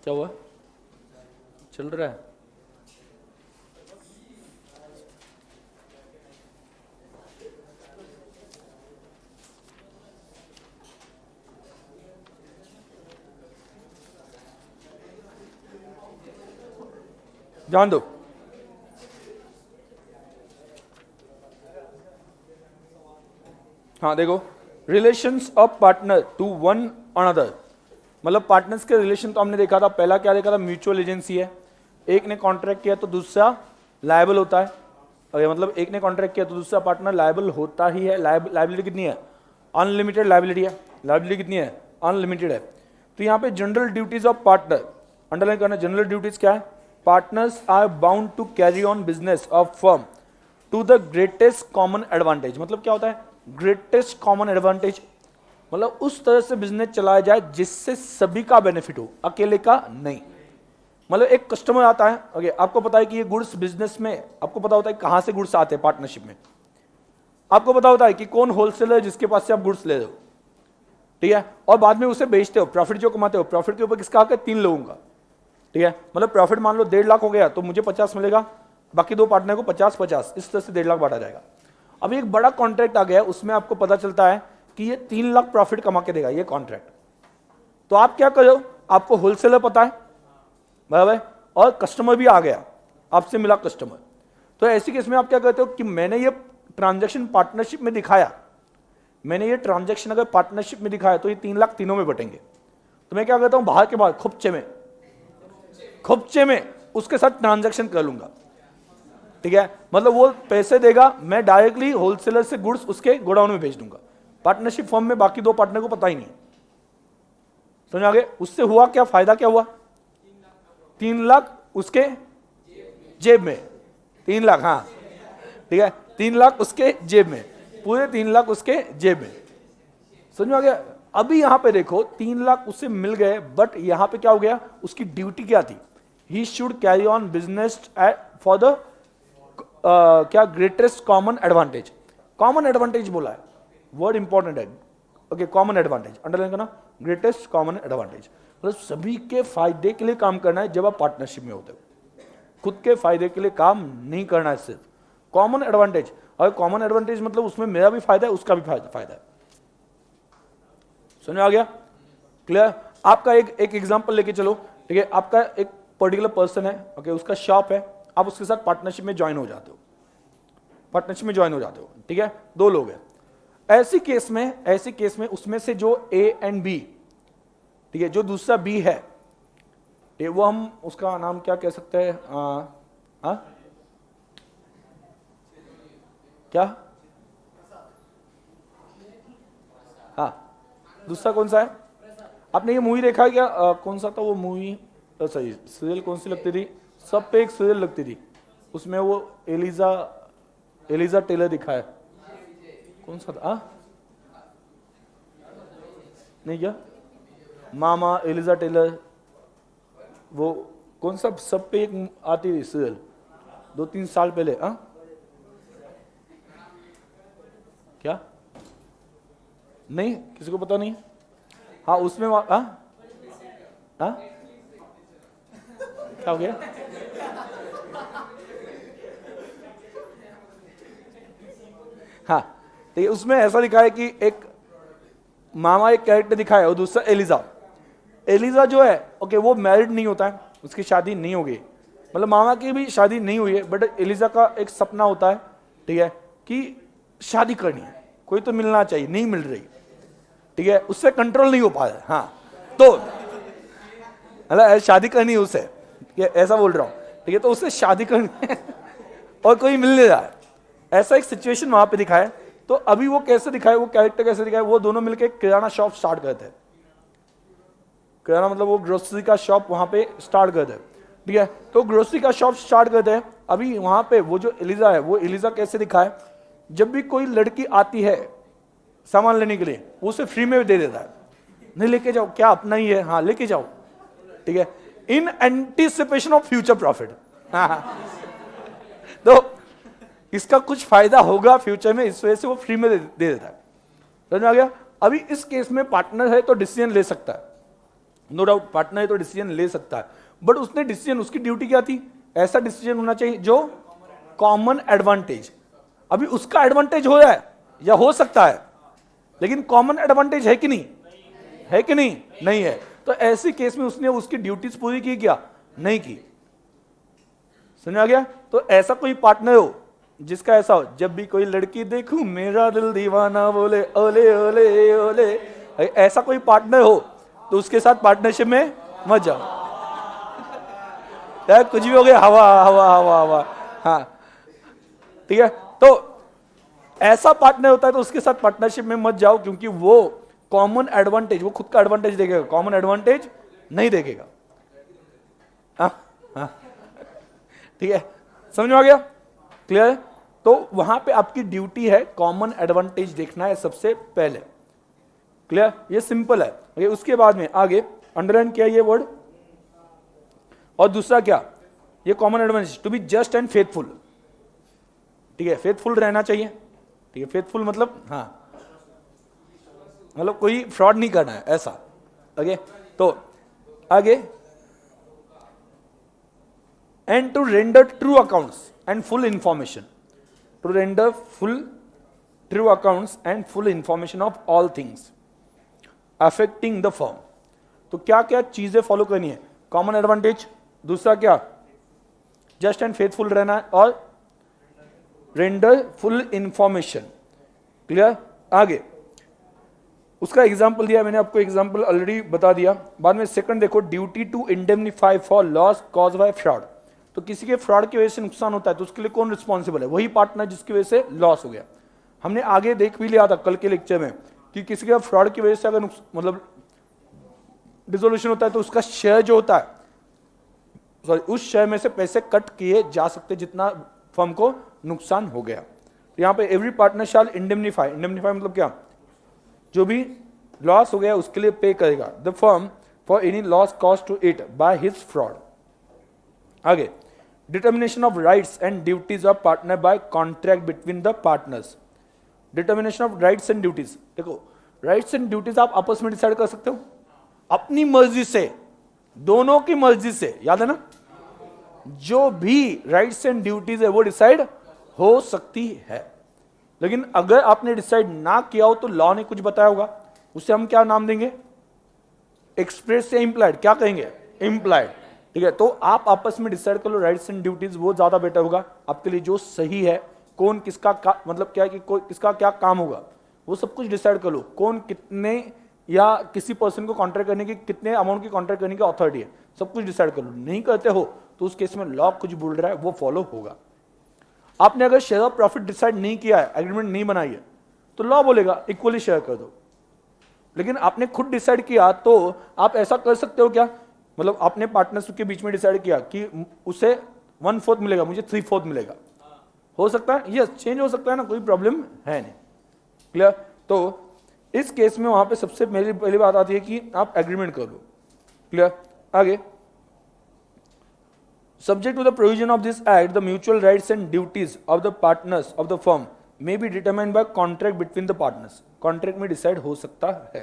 क्या हुआ, चल रहा है? जान दो। हाँ देखो, relations of partner to one another, मतलब पार्टनर्स के रिलेशन तो हमने देखा था। पहला क्या देखा था, म्यूचुअल एजेंसी है, एक ने कॉन्ट्रैक्ट किया तो दूसरा लायबल होता है। अरे मतलब एक ने कॉन्ट्रैक्ट किया तो दूसरा पार्टनर लायबल होता ही है। लायबिलिटी कितनी है, अनलिमिटेड लायबिलिटी है। लायबिलिटी कितनी है, अनलिमिटेड है। तो यहाँ पे general duties of partner underline करना। जनरल ड्यूटीज क्या है, partners are bound to carry on business of firm to the greatest common advantage. मतलब क्या होता है ग्रेटेस्ट कॉमन एडवांटेज, मतलब उस तरह से बिजनेस चलाया जाए जिससे सभी का बेनिफिट हो, अकेले का नहीं। मतलब एक कस्टमर आता है, ओके, आपको पता है कि ये गुड्स बिजनेस में आपको पता होता है कहां से गुड्स आते हैं, पार्टनरशिप में आपको पता होता है कि कौन होलसेलर जिसके पास से आप गुड्स ले रहे हो, ठीक है, और बाद में उसे बेचते हो, प्रॉफिट जो कमाते हो, प्रॉफिट के ऊपर किसका हक है, 3 लोगों का, ठीक है। मतलब प्रॉफिट मान लो 1.5 लाख हो गया तो मुझे 50 मिलेगा, बाकी 2 पार्टनर को 50-50, इस तरह से 1.5 लाख बांटा जाएगा। अभी एक बड़ा कॉन्ट्रैक्ट आ गया, उसमें आपको पता चलता है कि ये 3 लाख प्रॉफिट कमा के देगा ये कॉन्ट्रैक्ट। तो आप क्या करो, आपको होलसेलर पता है बराबर, और कस्टमर भी आ गया, आपसे मिला कस्टमर। तो ऐसी केस में आप क्या करते हो कि मैंने ये ट्रांजैक्शन पार्टनरशिप में दिखाया, मैंने ये ट्रांजैक्शन अगर पार्टनरशिप में दिखाया तो ये 3 लाख तीनों में बटेंगे। तो मैं क्या करता हूं, बाहर के बाहर खुपचे में उसके साथ ट्रांजैक्शन कर लूंगा, ठीक है। मतलब वो पैसे देगा, मैं डायरेक्टली होलसेलर से गुड्स उसके गोडाउन में भेज दूंगा। पार्टनरशिप फॉर्म में बाकी 2 पार्टनर को पता ही नहीं, समझ आ गए। उससे हुआ क्या, फायदा क्या हुआ, 3 लाख उसके जेब में, 3 लाख, हाँ ठीक है, 3 लाख उसके जेब में, पूरे 3 लाख उसके जेब में, समझ में आ गया। अभी यहां पे देखो 3 लाख उसे मिल गए, बट यहां पे क्या हो गया, उसकी ड्यूटी क्या थी, he should carry on business for the क्या greatest common advantage. Common advantage बोला है, वर्ड इंपॉर्टेंट है, ओके, कॉमन एडवांटेज अंडरलाइन करना, ग्रेटेस्ट कॉमन एडवांटेज। मतलब सभी के फायदे के लिए काम करना है जब आप पार्टनरशिप में होते हो। खुद के फायदे के लिए काम नहीं करना है, सिर्फ कॉमन एडवांटेज। और कॉमन एडवांटेज मतलब उसमें मेरा भी फायदा है, उसका भी फायदा है। समझ में आ गया? क्लियर? आपका एक एग्जांपल लेके चलो, ठीक है? आपका एक पर्टिकुलर पर्सन है, ओके, उसका शॉप है, आप उसके साथ पार्टनरशिप में ज्वाइन हो जाते हो, ठीक है? 2 लोग हैं। ऐसी केस में उसमें से जो ए एंड बी, ठीक है, जो दूसरा बी है, वो हम उसका नाम क्या कह सकते हैं? क्या? दूसरा कौन सा है? आपने ये मूवी देखा है क्या? कौन सा था वो मूवी? सही, सीरियल कौन सी लगती थी? सब पे एक सीरियल लगती थी, उसमें वो एलिजा टेलर दिखा है, कौन सा था? नहीं क्या? मामा एलिजा टेलर, वो कौन सा सब पे एक आती थी सीरियल 2-3 साल पहले? क्या? नहीं, किसी को पता नहीं? हाँ, उसमें क्या हो गया? हाँ, तो ये उसमें ऐसा दिखा है कि एक मामा एक कैरेक्टर दिखा है और दूसरा एलिजा जो है, ओके, वो मैरिड नहीं होता है, उसकी शादी नहीं हो गई, मतलब मामा की भी शादी नहीं हुई है, बट एलिजा का एक सपना होता है, ठीक है, कि शादी करनी है, कोई तो मिलना चाहिए, नहीं मिल रही, ठीक है, उससे कंट्रोल नहीं हो पा रहा है। हाँ, तो मतलब शादी करनी है उससे, ऐसा बोल रहा हूं, ठीक है, तो उससे शादी करनी है और कोई मिल नहीं रहा है, ऐसा एक सिचुएशन वहां पे दिखाया। तो अभी वो कैसे दिखाए, वो कैरेक्टर कैसे दिखाए? वो दोनों मिलकर किराना शॉप स्टार्ट करते हैं, किराना मतलब वो ग्रोसरी का शॉप वहां पे स्टार्ट करते हैं, ठीक है? तो ग्रोसरी का शॉप स्टार्ट करते हैं। अभी वहां पे वो जो एलिजा है, वो एलिजा कैसे दिखाए? जब भी कोई लड़की आती है सामान लेने के लिए, वो उसे फ्री में दे देता है, नहीं लेके जाओ, क्या अपना ही है, हाँ लेके जाओ, ठीक है, इन एंटीसिपेशन ऑफ फ्यूचर प्रॉफिट। तो इसका कुछ फायदा होगा फ्यूचर में, इस वजह से वो फ्री में दे देता है। समझ में आ गया? अभी इस केस में पार्टनर है तो डिसीजन ले सकता है, नो डाउट, पार्टनर है तो डिसीजन ले सकता है, बट उसने डिसीजन, उसकी ड्यूटी क्या थी? ऐसा डिसीजन होना चाहिए जो कॉमन एडवांटेज, अभी उसका एडवांटेज हो रहा है या हो सकता है, लेकिन कॉमन एडवांटेज है कि नहीं? है कि नहीं? नहीं है। तो ऐसी केस में उसने उसकी ड्यूटीज पूरी की क्या? नहीं की। समझ आ गया? तो ऐसा कोई पार्टनर हो जिसका ऐसा हो, जब भी कोई लड़की देखूं मेरा दिल दीवाना बोले ओले ओले ओले, ऐसा कोई पार्टनर हो तो उसके साथ पार्टनरशिप में मत जाओ, यार कुछ भी हो गया, हवा हवा हवा हवा, हाँ, ठीक है? तो ऐसा पार्टनर होता है तो उसके साथ पार्टनरशिप में मत जाओ, क्योंकि वो कॉमन एडवांटेज, वो खुद का एडवांटेज देखेगा, कॉमन एडवांटेज नहीं देखेगा। ठीक है, समझ में आ गया? क्लियर? तो वहां पे आपकी ड्यूटी है कॉमन एडवांटेज देखना है सबसे पहले। क्लियर? ये सिंपल है। ओके, उसके बाद में आगे अंडरलाइन किया ये वर्ड, और दूसरा क्या? ये common advantage, to be just and faithful, ठीक है, फेथफुल रहना चाहिए, ठीक है, फेथफुल मतलब हाँ, मतलब कोई फ्रॉड नहीं करना है, ऐसा। ओके, तो आगे, and to render true accounts and full information, to render full true accounts and full information of all things affecting the firm. तो क्या क्या चीजें फॉलो करनी है? कॉमन एडवांटेज, दूसरा क्या? जस्ट एंड फेथफुल रहना है, और रेंडर फुल इंफॉर्मेशन। क्लियर? आगे उसका एग्जाम्पल दिया मैंने आपको, एग्जाम्पल ऑलरेडी बता दिया। बाद में सेकंड देखो, duty to indemnify for loss cause by fraud. तो किसी के फ्रॉड की वजह से नुकसान होता है तो उसके लिए कौन रिस्पॉन्सिबल है? वही पार्टनर जिसकी वजह से लॉस हो गया। हमने आगे देख भी लिया था कल के लेक्चर में कि किसी के फ्रॉड की वजह से अगर मतलब डिसोल्यूशन होता है तो उसका शेयर जो होता है, सॉरी, उस शेयर में से पैसे कट किए जा सकते जितना फर्म को नुकसान हो गया। तो यहां पे एवरी पार्टनर शैल इंडेमनीफाई, इंडेमनीफाई मतलब क्या? जो भी लॉस हो गया उसके लिए पे करेगा the firm for any loss cost to it by his fraud. आगे, determination of rights and duties of partner by contract between the partners. Determination of rights and duties, देखो राइट्स एंड ड्यूटीज आप आपस में डिसाइड कर सकते हो, अपनी मर्जी से, दोनों की मर्जी से, याद है ना, जो भी राइट्स एंड ड्यूटीज है वो डिसाइड हो सकती है। लेकिन अगर आपने डिसाइड ना किया हो तो लॉ ने कुछ बताया होगा, उसे हम क्या नाम देंगे, एक्सप्रेस या इम्प्लाइड, क्या कहेंगे, इम्प्लाइड। ठीक है, तो आप आपस में डिसाइड कर लो राइट्स एंड ड्यूटीज, वो ज्यादा बेटर होगा आपके लिए, जो सही है, कौन किसका मतलब क्या है कि कोई किसका क्या काम होगा, वो सब कुछ डिसाइड कर लो, कौन कितने या किसी पर्सन को कॉन्ट्रैक्ट करने की, कितने अमाउंट की कॉन्ट्रैक्ट करने की अथॉरिटी है, सब कुछ डिसाइड कर लो। नहीं करते हो तो उस केस में लॉ कुछ बोल रहा है वो फॉलो होगा। आपने अगर शेयर ऑफ प्रॉफिट डिसाइड नहीं किया है, एग्रीमेंट नहीं बनाई है, तो लॉ बोलेगा इक्वली शेयर कर दो। लेकिन आपने खुद डिसाइड किया तो आप ऐसा कर सकते हो क्या, मतलब आपने पार्टनरशिप के बीच में डिसाइड किया कि उसे 1/4 मिलेगा, मुझे 3/4 मिलेगा, हो सकता है, यस, चेंज हो सकता है ना, कोई प्रॉब्लम है नहीं। क्लियर? तो इस केस में वहां पे सबसे पहली बात आती है कि आप एग्रीमेंट कर लो। क्लियर? आगे, subject to the provision of this act, the mutual rights and duties of the partners of the firm may be determined by contract between the partners। Contract में डिसाइड हो सकता है।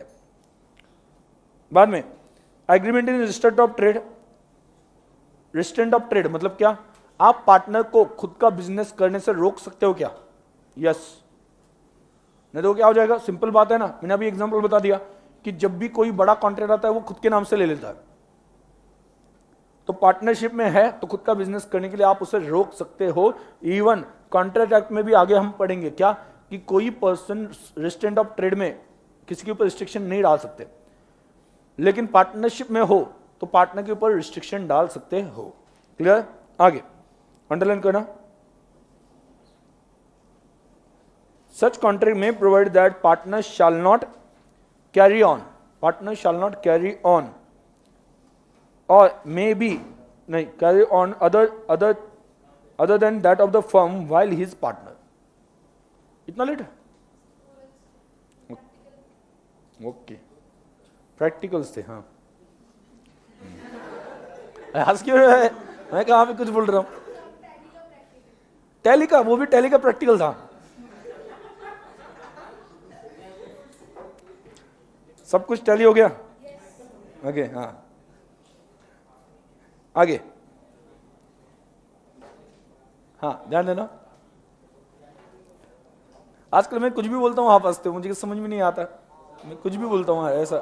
बाद में agreement in registered of trade, restaurant of trade मतलब क्या, आप पार्टनर को खुद का बिजनेस करने से रोक सकते हो क्या, यस, नहीं तो क्या हो जाएगा, सिंपल बात है ना, मैंने अभी एग्जांपल बता दिया कि जब भी कोई बड़ा कॉन्ट्रैक्ट आता है वो खुद के नाम से ले लेता है, तो पार्टनरशिप में है तो खुद का बिजनेस करने के लिए आप उसे रोक सकते हो। इवन कॉन्ट्रैक्ट एक्ट में भी आगे हम पढ़ेंगे क्या, कि कोई पर्सन रेस्ट्रेंट ऑफ ट्रेड में किसी के ऊपर रिस्ट्रिक्शन नहीं डाल सकते, लेकिन पार्टनरशिप में हो तो पार्टनर के ऊपर रिस्ट्रिक्शन डाल सकते हो। क्लियर? आगे अंडरलाइन करना, सच कॉन्ट्रैक्ट में provide that partner shall not carry on or may be नहीं carry on other than that of the firm while he is partner। इतना लेट है, ओके, प्रैक्टिकल्स थे, हाँ। आज क्यों है, मैं कहाँ पे कुछ बोल रहा हूँ, टैली का, वो भी टैली का प्रैक्टिकल था। सब कुछ टैली हो गया, ओके, हाँ। आगे, हाँ ध्यान देना, आजकल मैं कुछ भी बोलता हूँ आप हंसते हो, मुझे समझ में नहीं आता, मैं कुछ भी बोलता हूँ ऐसा।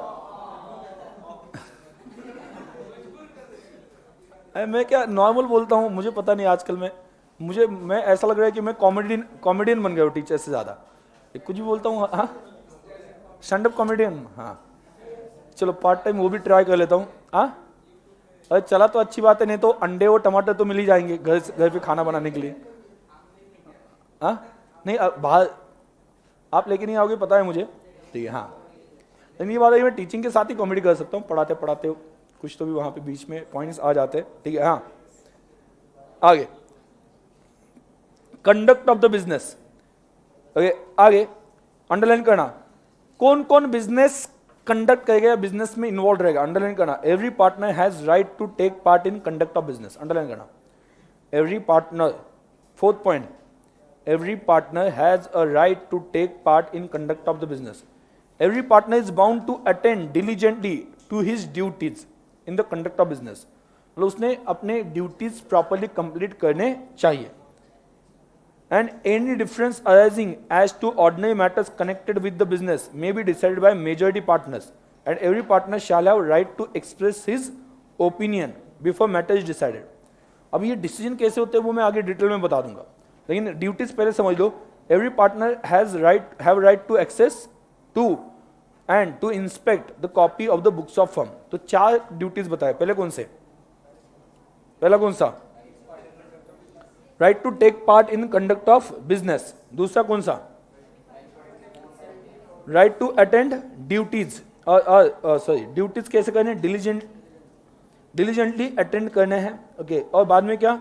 मैं क्या नॉर्मल बोलता हूँ, मुझे पता नहीं, आजकल मैं ऐसा लग रहा है कि मैं कॉमेडियन बन गया हूँ टीचर से ज्यादा, कुछ भी बोलता हूँ, हाँ, स्टैंड अप कॉमेडियन, हाँ। चलो पार्ट टाइम वो भी ट्राई कर लेता हूँ, हाँ। अरे चला तो अच्छी बात है, नहीं तो अंडे और टमाटर तो मिल ही जाएंगे घर पे खाना बनाने के लिए, हाँ। नहीं बाहर आप लेके नहीं आओगे पता है मुझे, ठीक है, हाँ। लेकिन ये बात है मैं टीचिंग के साथ ही कॉमेडी कर सकता हूँ, पढ़ाते पढ़ाते कुछ तो भी वहां पे बीच में पॉइंट्स आ जाते हैं, ठीक है, हाँ। आगे, conduct of the business, okay, आगे अंडरलाइन करना, कौन कौन बिजनेस कंडक्ट करेगा, बिजनेस में इन्वॉल्व रहेगा, अंडरलाइन करना। Every partner has right to take part in conduct of business, underline करना। Every partner, fourth point, every partner has a right to take part in conduct of the business. Every partner is bound to attend diligently to his duties in the conduct of business, मतलब उसने अपने ड्यूटीज प्रॉपरली कंप्लीट करने चाहिए। And any difference arising as to ordinary matters connected with the business may be decided by majority partners, and every partner shall have right to express his opinion before matter is decided। अब ये डिसीजन कैसे होते हैं वो मैं आगे डिटेल में बता दूंगा, लेकिन ड्यूटीज पहले समझ लो। Every partner have right to access to and to inspect the copy of the books of firm. तो 4 ड्यूटीज बताए, पहले कौन से, पहला कौन सा, right to take part in conduct of business. दूसरा कौन सा, right to attend duties, sorry duties कैसे करने, डिलीजेंटली अटेंड करने हैं, ओके। और बाद में क्या,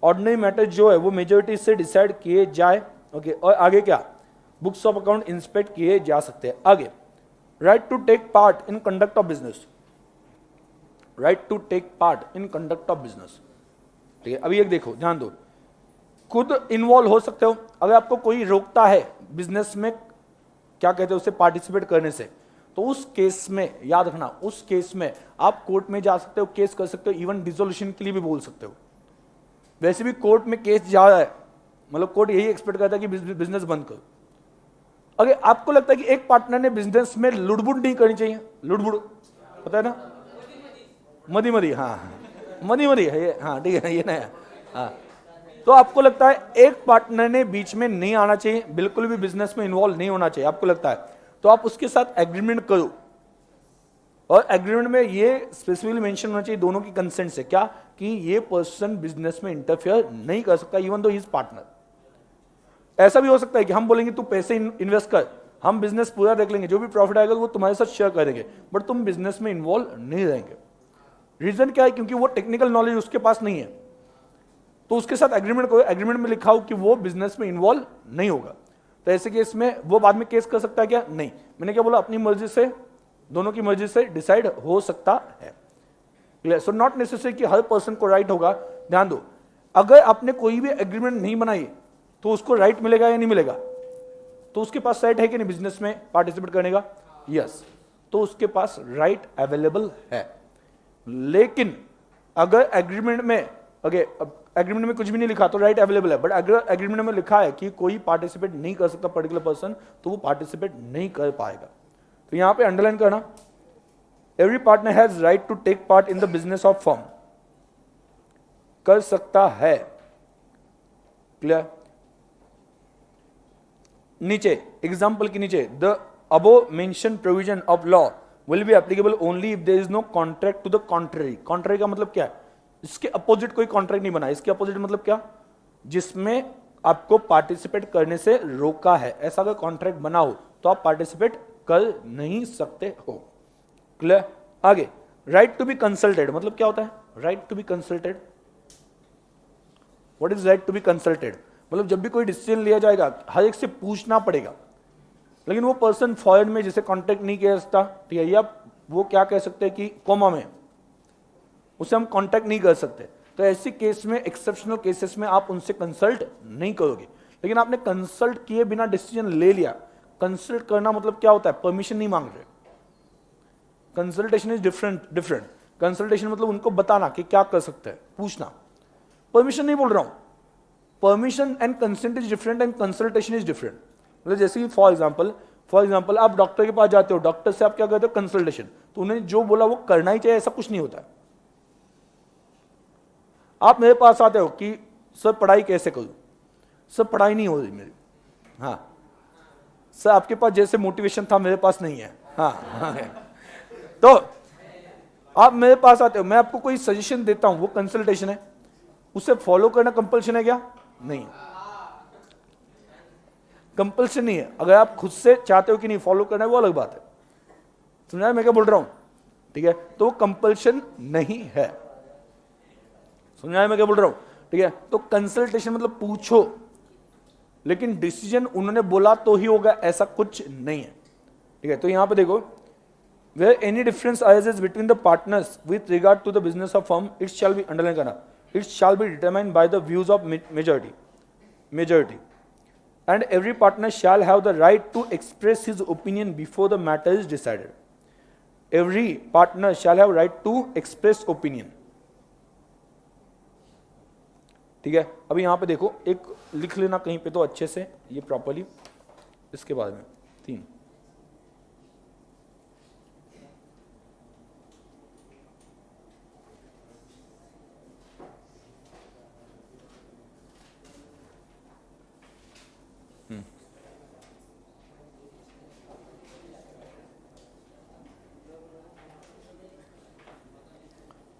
ऑर्डिनरी मैटर जो है वो मेजोरिटी से डिसाइड किए जाए, ओके। और आगे क्या, बुक्स ऑफ अकाउंट इंस्पेक्ट किए जा सकते हैं। आगे, right to take part in conduct of business, right to take part in conduct of business, ठीक है। अभी एक देखो, ध्यान दो, खुद इन्वॉल्व हो सकते हो। अगर आपको कोई रोकता है बिजनेस में, क्या कहते हैं उसे, पार्टिसिपेट करने से, तो उस केस में याद रखना, उस केस में आप कोर्ट में जा सकते हो, केस कर सकते हो, इवन डिसोल्यूशन के लिए भी बोल सकते हो। वैसे भी कोर्ट में केस जा रहा है, मतलब कोर्ट यही एक्सपेक्ट करता है कि बिजनेस बंद करो। अगर आपको लगता है कि एक पार्टनर ने बिजनेस में लुड़बुड़ नहीं करनी चाहिए, लुड़बुड़ पता है ना, मदी मदी, हाँ मदी मदी है ये, हाँ ठीक है ये नया, हाँ। तो आपको लगता है एक पार्टनर ने बीच में नहीं आना चाहिए, बिल्कुल भी बिजनेस में इन्वॉल्व नहीं होना चाहिए, आपको लगता है, तो आप उसके साथ एग्रीमेंट करो। और एग्रीमेंट में ये स्पेसिफिकली मेंशन होना चाहिए दोनों की कंसेंट से, क्या कि ये पर्सन बिजनेस में इंटरफेयर नहीं कर सकता even though he is partner. ऐसा भी हो सकता है कि हम बोलेंगे तू पैसे इन्वेस्ट कर, हम बिजनेस पूरा देख लेंगे, जो भी प्रॉफिट आएगा वो तुम्हारे साथ शेयर करेंगे, बट तुम बिजनेस में इन्वॉल्व नहीं रहेंगे। रीजन क्या है? क्योंकि वो टेक्निकल नॉलेज उसके पास नहीं है, तो उसके साथ एग्रीमेंट करो, एग्रीमेंट में लिखा हो कि वो बिजनेस में इन्वॉल्व नहीं होगा। तो ऐसे केस में वो बाद में केस कर सकता है क्या? नहीं। मैंने क्या बोला, अपनी मर्जी से, दोनों की मर्जी से डिसाइड हो सकता है। क्लियर? सो नॉट नेसेसरी कि हर पर्सन को राइट होगा। ध्यान दो, अगर आपने कोई भी एग्रीमेंट नहीं बनाई तो उसको राइट मिलेगा या नहीं मिलेगा? तो उसके पास राइट है कि नहीं बिजनेस में पार्टिसिपेट करने का? यस, तो उसके पास राइट अवेलेबल है। लेकिन अगर एग्रीमेंट में, एग्रीमेंट में कुछ भी नहीं लिखा तो राइट अवेलेबल है, बट अगर एग्रीमेंट में लिखा है कि कोई पार्टिसिपेट नहीं कर सकता पर्टिकुलर पर्सन, तो वो पार्टिसिपेट नहीं कर पाएगा। तो यहां पे अंडरलाइन करना, every partner has right to take part in the business of firm, कर सकता है। क्लियर? नीचे एग्जाम्पल के नीचे, the above mentioned provision of law will be applicable only if there is no contract to the contrary. Contrary का मतलब क्या है? इसके अपोजिट कोई कॉन्ट्रैक्ट नहीं बना। इसके अपोजिट मतलब क्या? जिसमें आपको पार्टिसिपेट करने से रोका है, ऐसा अगर कॉन्ट्रैक्ट बना हो तो आप पार्टिसिपेट कर नहीं सकते हो। क्लियर? आगे, राइट टू बी कंसल्टेड मतलब क्या होता है? Right to be consulted, what is right to be consulted? मतलब जब भी कोई डिसीजन लिया जाएगा हर एक से पूछना पड़ेगा, लेकिन वो पर्सन फॉरेन में जिसे कांटेक्ट नहीं किया सकता, ठीक है, या वो क्या कह सकते हैं कि कोमा में, उसे हम कांटेक्ट नहीं कर सकते, तो ऐसे केस में, एक्सेप्शनल केसेस में आप उनसे कंसल्ट नहीं करोगे। लेकिन आपने कंसल्ट किए बिना डिसीजन ले लिया। कंसल्ट करना मतलब क्या होता है? परमिशन नहीं मांग रहे। Consultation is different. कंसल्टेशन मतलब उनको बताना कि क्या कर सकते हैं, पूछना। परमिशन नहीं बोल रहा हूं, permission and consent is different and consultation is different. मतलब जैसे कि फॉर एग्जाम्पल आप डॉक्टर के पास जाते हो, डॉक्टर से आप क्या करते हो? कंसल्टेशन। तो उन्हें जो बोला वो करना ही चाहिए, ऐसा कुछ नहीं होता है। आप मेरे पास आते हो कि सर पढ़ाई कैसे करूं? सर पढ़ाई नहीं हो रही मेरी। हाँ सर, आपके पास जैसे मोटिवेशन था मेरे पास नहीं है। हाँ है। तो आप मेरे पास आते हो, मैं आपको कोई सजेशन देता हूं, वो कंसल्टेशन है। उसे फॉलो करना कंपल्शन है क्या? नहीं, कंपल्शन नहीं है। अगर आप खुद से चाहते हो कि नहीं फॉलो करना है, वो अलग बात है। समझा मैं क्या बोल रहा हूं? ठीक है, तो वो कंपल्शन नहीं है। समझा मैं क्या बोल रहा हूं? ठीक है, तो कंसल्टेशन मतलब पूछो, लेकिन डिसीजन उन्होंने बोला तो ही होगा, ऐसा कुछ नहीं है। ठीक है, तो यहां पे देखो, where any difference arises between the partners with regard to the business of firm, it shall be, underline करना, it shall be determined by the views of majority, and every partner shall have the right to express his opinion before the matter is decided. Every partner shall have right to express opinion. ठीक है, अभी यहां पे देखो, एक लिख लेना कहीं पे तो अच्छे से ये प्रॉपर्ली, इसके बाद में 3,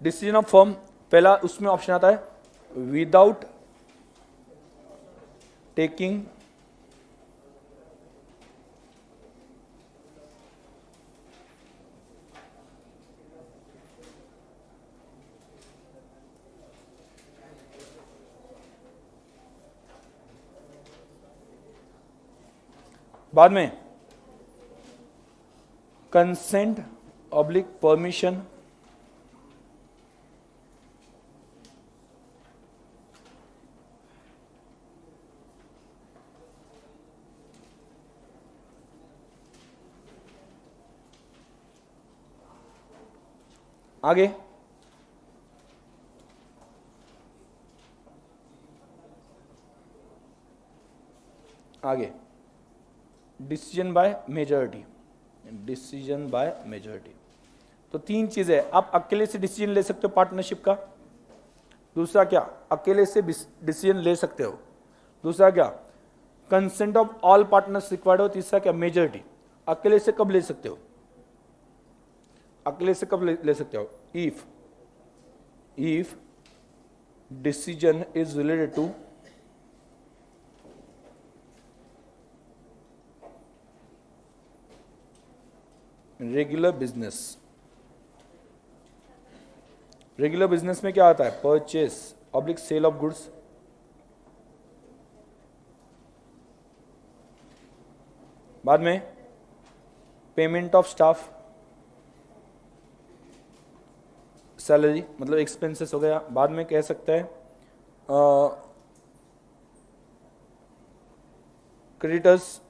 डिसीजन ऑफ फर्म, पहला उसमें ऑप्शन आता है विदाउट टेकिंग बाद में कंसेंट ऑब्लिक परमिशन, आगे आगे decision by majority, decision by majority. तो तीन चीजें, आप अकेले से डिसीजन ले सकते हो पार्टनरशिप का, दूसरा क्या अकेले से डिसीजन ले सकते हो, दूसरा क्या consent of all partners required हो, तीसरा क्या मेजॉरिटी। अकेले से कब ले सकते हो, अकेले से कब ले सकते हो, if decision is related to regular business. Regular business में क्या आता है, purchase oblique sale of goods, बाद में पेमेंट ऑफ स्टाफ, सैलरी मतलब एक्सपेंसेस हो गया, बाद में कह सकते हैं क्रेडिटर्स,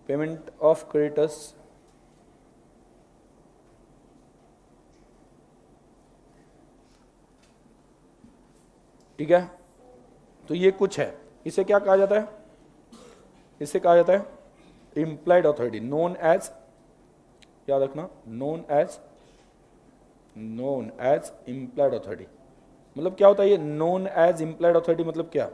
पेमेंट ऑफ क्रेडिटर्स, ठीक है। तो ये कुछ है, इसे क्या कहा जाता है, इसे कहा जाता है इम्प्लाइड अथॉरिटी, नोन एज, याद रखना, नोन एज इम्प्लाइड अथॉरिटी। मतलब क्या होता है ये नोन एज इम्प्लाइड अथॉरिटी, मतलब क्या,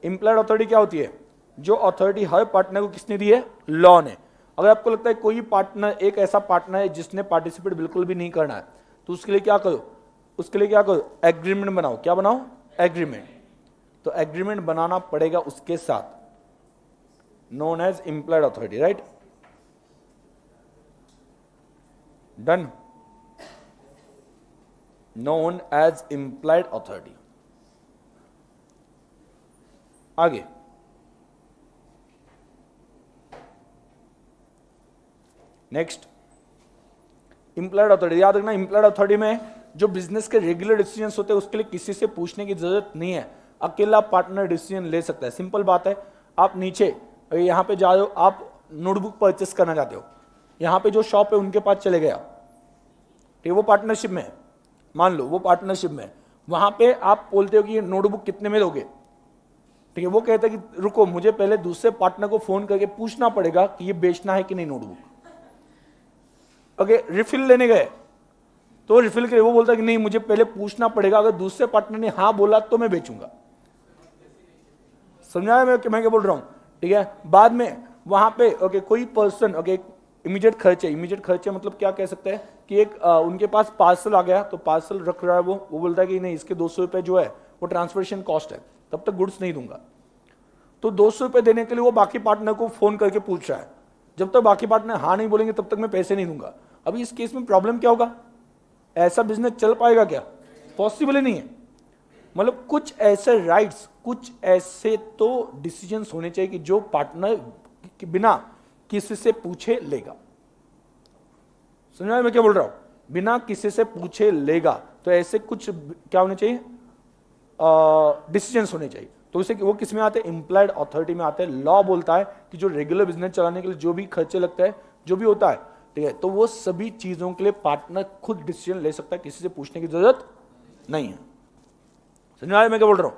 इम्प्लाइड अथॉरिटी क्या होती है, जो अथॉरिटी हर पार्टनर को किसने दी है, लॉ ने। अगर आपको लगता है कोई पार्टनर, एक ऐसा पार्टनर है जिसने पार्टिसिपेट बिल्कुल भी नहीं करना है, तो उसके लिए क्या करो, उसके लिए क्या करो, एग्रीमेंट बनाओ। क्या बनाओ, एग्रीमेंट। तो एग्रीमेंट बनाना पड़ेगा उसके साथ, known as implied authority, right, done, known as implied authority. आगे नेक्स्ट इम्प्लाइड अथॉरिटी, याद रखना इम्प्लाइड अथॉरिटी में जो बिजनेस के रेगुलर डिसीजंस होते हैं उसके लिए किसी से पूछने की जरूरत नहीं है, अकेला पार्टनर डिसीजन ले सकता है। सिंपल बात है, आप नीचे यहां पे जा रहे हो, आप नोटबुक परचेस करना चाहते हो, यहां पे जो शॉप है उनके पास चले गया, ठीक है, वो पार्टनरशिप में है, मान लो वो पार्टनरशिप में है, वहां पे आप बोलते हो कि ये नोटबुक कितने में दोगे, ठीक है, वो कहता है कि रुको मुझे पहले दूसरे पार्टनर को फोन करके पूछना पड़ेगा कि ये बेचना है कि नहीं नोटबुक। ओके, रिफिल लेने गए तो रिफिल के वो बोलता है कि नहीं मुझे पहले पूछना पड़ेगा, अगर दूसरे पार्टनर ने हाँ बोला तो मैं बेचूंगा। समझाया मैं क्या बोल रहा हूं, ठीक है। बाद में वहां पे ओके कोई पर्सन, ओके इमीडिएट खर्चे, इमीडिएट खर्चे मतलब क्या कह सकते हैं कि एक उनके पास पार्सल आ गया, तो पार्सल रख रहा है वो बोलता है कि नहीं इसके 200 रुपए जो है वो ट्रांसपोर्टेशन कॉस्ट है, तब तक गुड्स नहीं दूंगा। तो 200 रुपए देने के लिए वो बाकी पार्टनर को फोन करके पूछ रहा है, जब तक बाकी पार्टनर हाँ नहीं बोलेंगे तब तक मैं पैसे नहीं दूंगा। अभी इस केस में प्रॉब्लम क्या होगा, ऐसा बिजनेस चल पाएगा क्या, पॉसिबल ही नहीं है। मतलब कुछ ऐसे राइट्स, कुछ ऐसे तो डिसीजंस होने चाहिए कि जो पार्टनर बिना किसी से पूछे लेगा। समझ मैं क्या बोल रहा हूं, बिना किसी से पूछे लेगा, तो ऐसे कुछ क्या होने चाहिए, डिसीजंस होने चाहिए। तो उसे वो किस में आते हैं, इम्प्लाइड अथॉरिटी में आते हैं। लॉ बोलता है कि जो रेगुलर बिजनेस चलाने के लिए जो भी खर्चे लगता है, जो भी होता है, ठीक है, तो वो सभी चीजों के लिए पार्टनर खुद डिसीजन ले सकता है, किसी से पूछने की जरूरत नहीं है। समझ में आया मैं क्या बोल रहा हूं,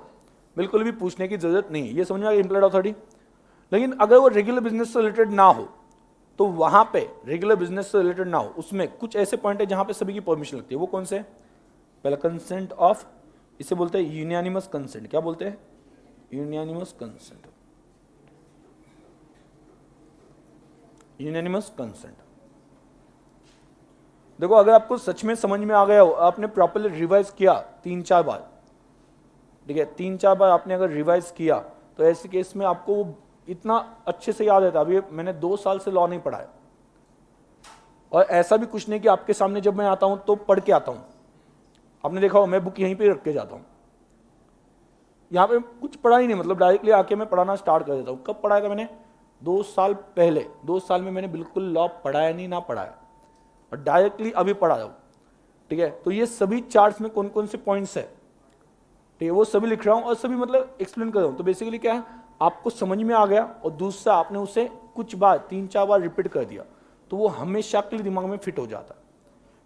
बिल्कुल भी पूछने की जरूरत नहीं है। ये समझ में आया इम्प्लाइड अथॉरिटी। लेकिन अगर वो रेगुलर बिजनेस से रिलेटेड ना हो, तो वहां पे रेगुलर बिजनेस से रिलेटेड ना हो, उसमें कुछ ऐसे पॉइंट है जहां पे सभी की परमिशन लगती है। वो कौन से, पहला कंसेंट ऑफ, इसे बोलते हैं यूनानिमस कंसेंट। क्या बोलते हैं, यूनानिमस कंसेंट, यूनानिमस कंसेंट। देखो अगर आपको सच में समझ में आ गया हो, आपने प्रॉपर्ली रिवाइज किया 3-4 बार, ठीक है, 3-4 बार आपने अगर रिवाइज किया, तो ऐसे केस में आपको वो इतना अच्छे से याद रहता। अभी मैंने 2 साल से लॉ नहीं पढ़ा है, और ऐसा भी कुछ नहीं कि आपके सामने जब मैं आता हूं तो पढ़ के आता हूं। आपने देखा हो मैं बुक यहीं पे रख के जाता हूं, यहां पे कुछ पढ़ा ही नहीं, मतलब डायरेक्टली आके मैं पढ़ाना स्टार्ट कर देता हूं। कब पढ़ाया था मैंने, 2 साल पहले। 2 साल में मैंने बिल्कुल लॉ पढ़ाया नहीं, ना पढ़ाया, और डायरेक्टली अभी पढ़ा रहा हूं, ठीक है। तो ये सभी चार्ट्स में कौन कौन से पॉइंट्स है, ठीक है, वो सभी लिख रहा हूं और सभी मतलब एक्सप्लेन कर रहा हूं। तो बेसिकली क्या है, आपको समझ में आ गया, और दूसरा आपने उसे कुछ बार 3-4 बार रिपीट कर दिया, तो वो हमेशा के लिए दिमाग में फिट हो जाता है।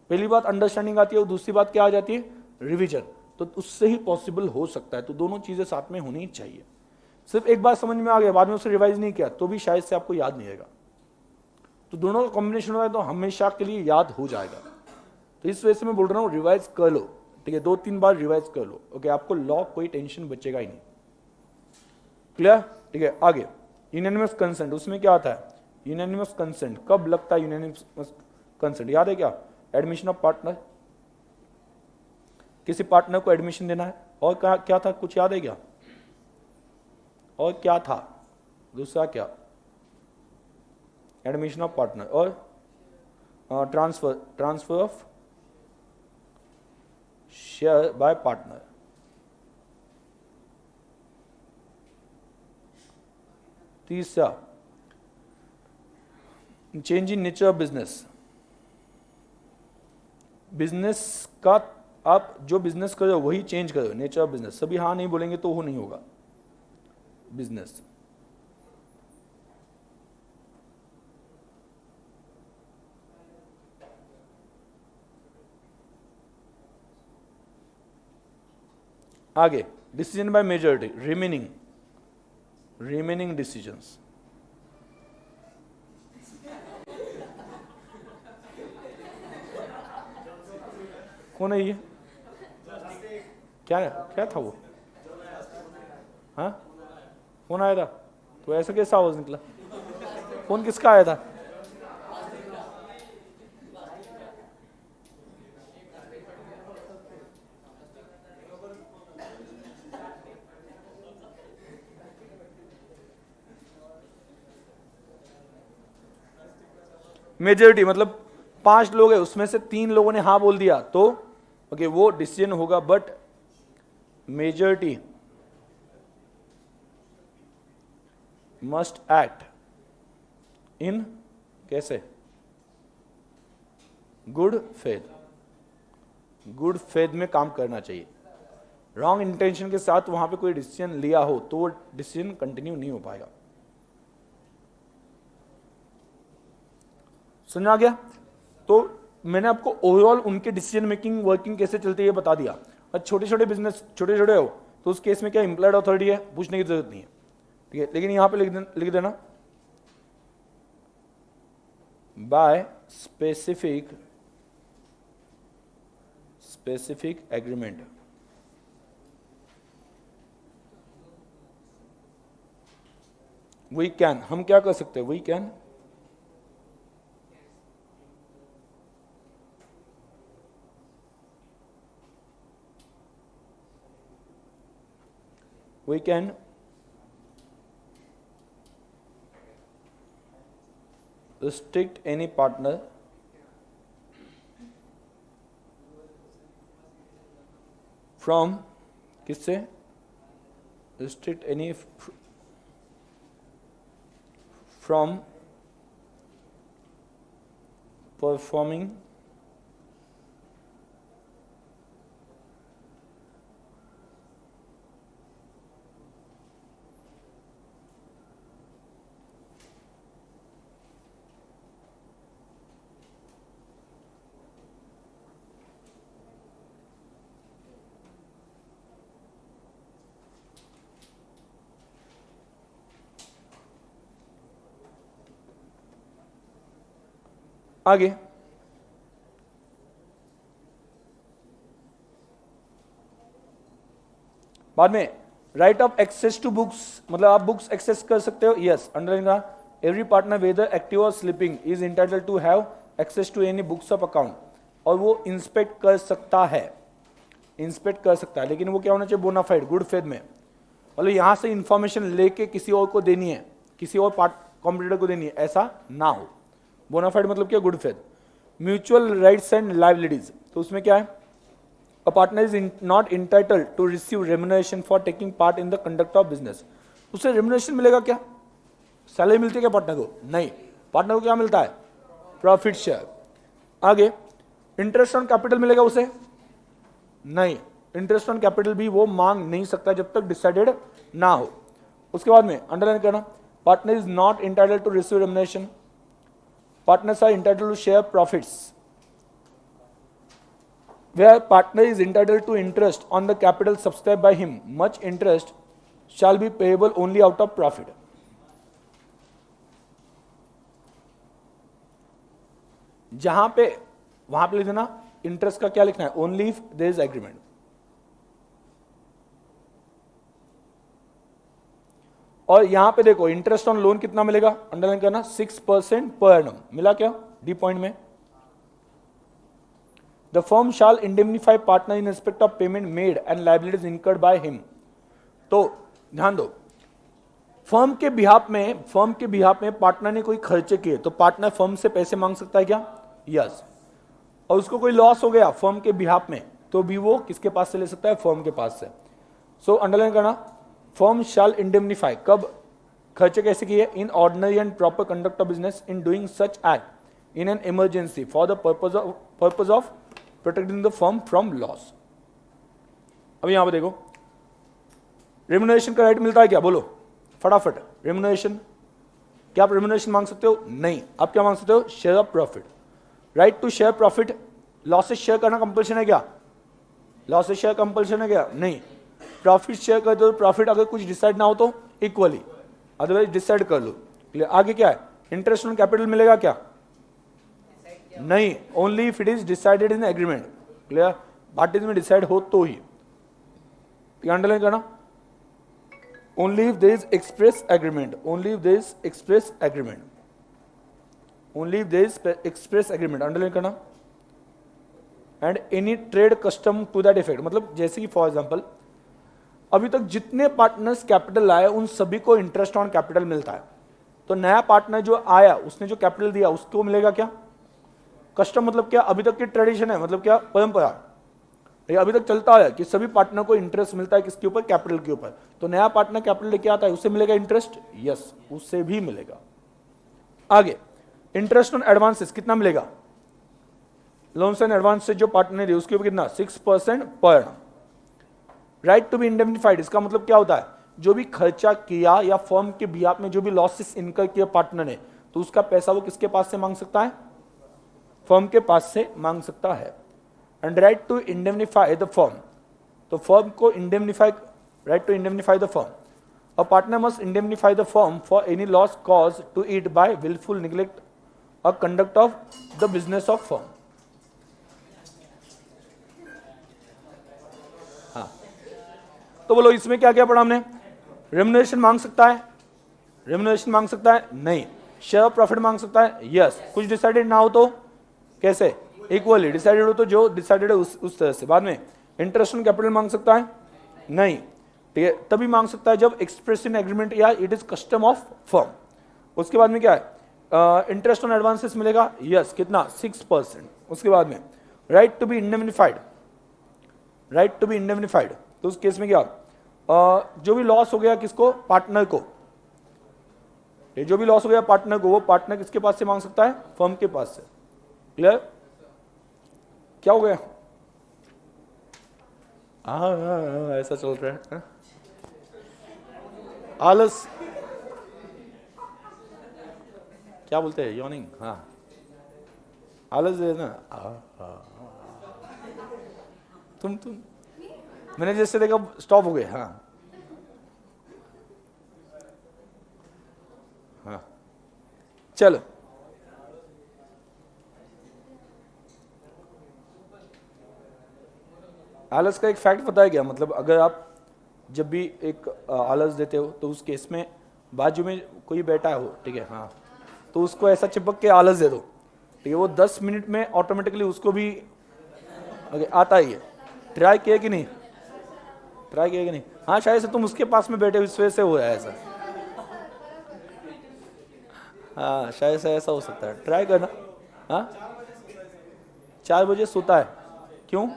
पहली बात अंडरस्टैंडिंग आती है और दूसरी बात क्या आ जाती है, रिवीजन। तो उससे ही पॉसिबल हो सकता है। तो दोनों चीजें साथ में होनी चाहिए। सिर्फ एक बात समझ में आ गया, बाद में उसे रिवाइज नहीं किया तो भी शायद से आपको याद नहीं रहेगा। तो दोनों का कॉम्बिनेशन होगा तो हमेशा के लिए याद हो जाएगा। तो इस वजह से मैं बोल रहा हूँ रिवाइज कर लो, ठीक है, 2-3 बार रिवाइज कर लो। ओके, आपको लॉ कोई टेंशन बचेगा ही नहीं। क्लियर, ठीक है। आगे यूनानिमस कंसेंट, उसमें क्या आता है, यूनानिमस कंसेंट कब लगता है? यूनानिमस कंसेंट याद है क्या? एडमिशन ऑफ पार्टनर, किसी पार्टनर को एडमिशन देना है। और क्या क्या था, कुछ याद है क्या? और क्या था दूसरा, क्या? एडमिशन ऑफ पार्टनर और transfer of share by partner. तीसरा change in nature of business. Business का आप जो बिजनेस कर रहे हो वही चेंज करो, नेचर ऑफ बिजनेस। सभी हाँ नहीं बोलेंगे तो वो नहीं होगा बिजनेस। आगे decision by majority, remaining decisions. कौन है ये? क्या था वो? हाँ, फोन आया था तो ऐसा कैसा आवाज निकला? फोन किसका आया था? मेजॉरिटी मतलब 5 लोग है, उसमें से 3 लोगों ने हाँ बोल दिया तो ओके वो डिसीजन होगा। But majority must act in कैसे? गुड फेथ में काम करना चाहिए। रॉन्ग इंटेंशन के साथ वहां पे कोई डिसीजन लिया हो तो वो डिसीजन कंटिन्यू नहीं हो पाएगा। समझ आ गया? तो मैंने आपको ओवरऑल उनके डिसीजन मेकिंग वर्किंग कैसे चलती है बता दिया। और छोटे छोटे बिजनेस छोटे छोटे हो तो उस केस में क्या इंप्लॉयड अथॉरिटी है, पूछने की जरूरत नहीं है, ठीक है। लेकिन यहां पे लिख देना by specific agreement. We can, हम क्या कर सकते हैं, we can restrict any partner from किससे? restrict any from performing आगे बाद में right of access to books, मतलब आप बुक्स एक्सेस कर सकते हो। यस, अंडरलाइन का एवरी पार्टनर वेदर एक्टिव और sleeping is entitled to have access to any books of account. और वो इंस्पेक्ट कर सकता है, लेकिन वो क्या होना चाहिए? बोनाफाइड, गुड फेथ में। मतलब यहां से इंफॉर्मेशन लेके किसी और को देनी है, किसी और कॉम्पिटिटर को देनी है, ऐसा ना हो। बोनाफाइड मतलब क्या? Good faith. Mutual rights and liabilities, तो उसमें क्या है? A partner is not entitled to receive remuneration for taking part in the conduct of business. उसे रेम्युनरेशन मिलेगा क्या? सैलरी मिलती है क्या पार्टनर को? नहीं। पार्टनर को क्या मिलता है? Profit share. आगे इंटरेस्ट ऑन कैपिटल मिलेगा उसे? नहीं। इंटरेस्ट ऑन कैपिटल भी वो मांग नहीं सकता जब तक डिसाइडेड ना हो। उसके बाद में अंडरलाइन करना, partner is not entitled to receive remuneration partners are entitled to share profits, where partner is entitled to interest on the capital subscribed by him. Much interest shall be payable only out of profit. जहां पे वहां पे लिख देना इंटरेस्ट का क्या लिखना है, only if there is agreement. और यहां पे देखो इंटरेस्ट ऑन लोन कितना मिलेगा, अंडरलाइन करना 6% पर एनम. मिला क्या डी पॉइंट में? The firm shall indemnify partner in respect of payment made and liabilities incurred by him. तो ध्यान दो, फर्म के बिहाफ में पार्टनर ने कोई खर्चे किए तो पार्टनर फर्म से पैसे मांग सकता है क्या? यस. और उसको कोई लॉस हो गया फर्म के बिहाफ में तो भी वो किसके पास से ले सकता है? फर्म के पास से. सो अंडरलाइन करना, फर्म शाल इंडेमनीफाई. कब खर्चे कैसे किए? In ordinary and proper conduct of business, in doing such act in an emergency for the purpose of protecting the firm from loss. अब यहां पर देखो रेम्युनरेशन का राइट मिलता है क्या? बोलो फटाफट. रेम्युनरेशन, क्या आप रेम्युनरेशन मांग सकते हो? नहीं. आप क्या मांग सकते हो? Share of profit. Right to share profit. Losses share करना कंपल्शन है क्या? लॉसेस शेयर कंपल्शन है क्या? नहीं. प्रॉफिट शेयर कर दो. प्रॉफिट अगर कुछ डिसाइड ना हो तो इक्वली, अदरवाइज डिसाइड कर लो. क्लियर? आगे क्या है? इंटरेस्ट ऑन कैपिटल मिलेगा क्या? नहीं. Only if it is decided in agreement. Clear? Parties में डिसाइड हो तो ही. अंडरलाइन करना, only if there is express agreement. Only if there is express agreement. Only if there is express agreement. Underline करना. And any trade custom to that effect. मतलब जैसे कि फॉर एग्जाम्पल अभी तक जितने पार्टनर्स कैपिटल लाए उन सभी को इंटरेस्ट ऑन कैपिटल मिलता है. तो नया पार्टनर जो आया उसने जो कैपिटल दिया उसको मिलेगा क्या? कस्टम मतलब क्या? अभी तक की ट्रेडिशन है, मतलब क्या? परंपरा. ये अभी तक चलता है कि सभी पार्टनर को इंटरेस्ट मिलता है किसके ऊपर? कैपिटल के ऊपर. तो नया पार्टनर कैपिटल लेके आता है, उससे मिलेगा इंटरेस्ट? यस, उससे भी मिलेगा. आगे इंटरेस्ट ऑन एडवांसेस कितना मिलेगा? लोन्स एंड एडवांसेस जो पार्टनर है उसके ऊपर कितना? 6% per annum. Right to be indemnified, इसका मतलब क्या होता है? जो भी खर्चा किया या फर्म के बिहाफ में जो भी लॉसेस इनकर किया पार्टनर ने, तो उसका पैसा वो किसके पास से मांग सकता है? फर्म के पास से मांग सकता है. And right to indemnify the firm. तो फर्म को indemnify, right to indemnify the firm. A partner must indemnify the firm for any loss caused to it by willful neglect or conduct of the business of firm. हाँ, तो बोलो इसमें क्या क्या पढ़ा हमने? रेम्युनरेशन मांग सकता है? रेम्युनरेशन मांग सकता है? नहीं. शेयर ऑफ प्रॉफिट मांग सकता है? यस. कुछ डिसाइडेड ना हो तो कैसे? इक्वली. डिसाइडेड हो तो जो डिसाइडेड है उस तरह से. बाद में इंटरेस्ट ऑन कैपिटल मांग सकता है? नहीं. ठीक है, तभी मांग सकता है जब एक्सप्रेस इन एग्रीमेंट या it is custom of firm. उसके बाद में क्या है? इंटरेस्ट ऑन एडवांसेस मिलेगा? यस. कितना? 6%. उसके बाद में right to be indemnified. Right to be indemnified, तो उस केस में क्या? जो भी लॉस हो गया किसको? पार्टनर को. जो भी लॉस हो गया पार्टनर को, वो पार्टनर किसके पास से मांग सकता है? फर्म के पास से. क्लियर? क्या हो गया? ऐसा चल रहा है. आलस क्या बोलते हैं? यॉर्निंग. हाँ, आलस है ना. तुम मैंने जैसे देखा स्टॉप हो गए. हाँ हाँ, चलो. आलस का एक फैक्ट पता है क्या? मतलब अगर आप जब भी एक आलस देते हो तो उस केस में बाजू में कोई बैठा हो, ठीक है, हाँ, तो उसको ऐसा चिपक के आलस दे दो, ठीक है, वो 10 मिनट में ऑटोमेटिकली उसको भी आता ही है. ट्राई किया कि नहीं? ट्राई किया कि नहीं? हाँ, शायद से तुम उसके पास में बैठे इस वजह से हो रहा है ऐसा. हाँ, शायद से ऐसा हो सकता है. ट्राई करना. हाँ, 4 बजे सोता है. क्यों?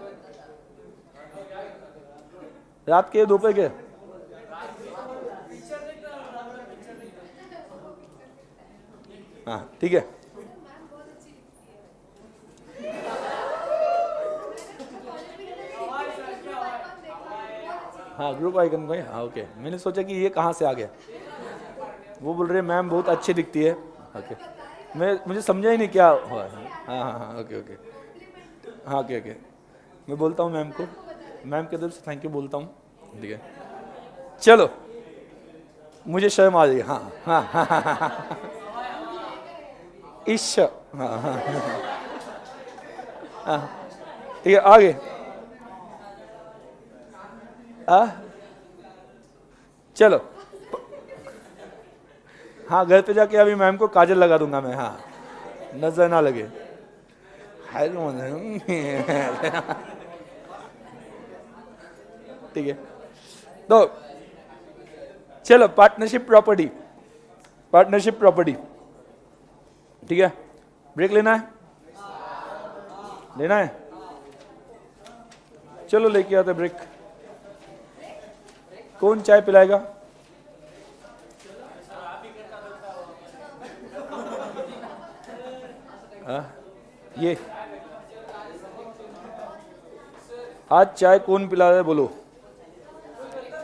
रात के, दोपहर के? हाँ, ठीक है. हाँ, ग्रुप आइकन भाई. हाँ, ओके. मैंने सोचा कि ये कहाँ से आ गया. वो बोल रहे मैम बहुत अच्छी दिखती है. ओके. मुझे समझा ही नहीं क्या हुआ। हाँ हाँ हाँ, ओके ओके, हाँ ओके ओके, मैं बोलता हूँ मैम को, मैम के तरफ से थैंक यू बोलता हूँ, ठीक है। चलो, मुझे शर्म आ रही है, हाँ हाँ हाँ हाँ हाँ हाँ, ईश, हाँ हाँ हाँ, ठीक है, आगे। चलो, हाँ घर पे जाके अभी मैम को काजल लगा दूंगा मैं, हाँ नजर ना लगे। ठीक है, तो चलो पार्टनरशिप प्रॉपर्टी, पार्टनरशिप प्रॉपर्टी, ठीक है। ब्रेक लेना है, लेना है, चलो लेके आते ब्रेक। कौन चाय पिलाएगा? ये आज चाय कौन पिला रहा है बोलो?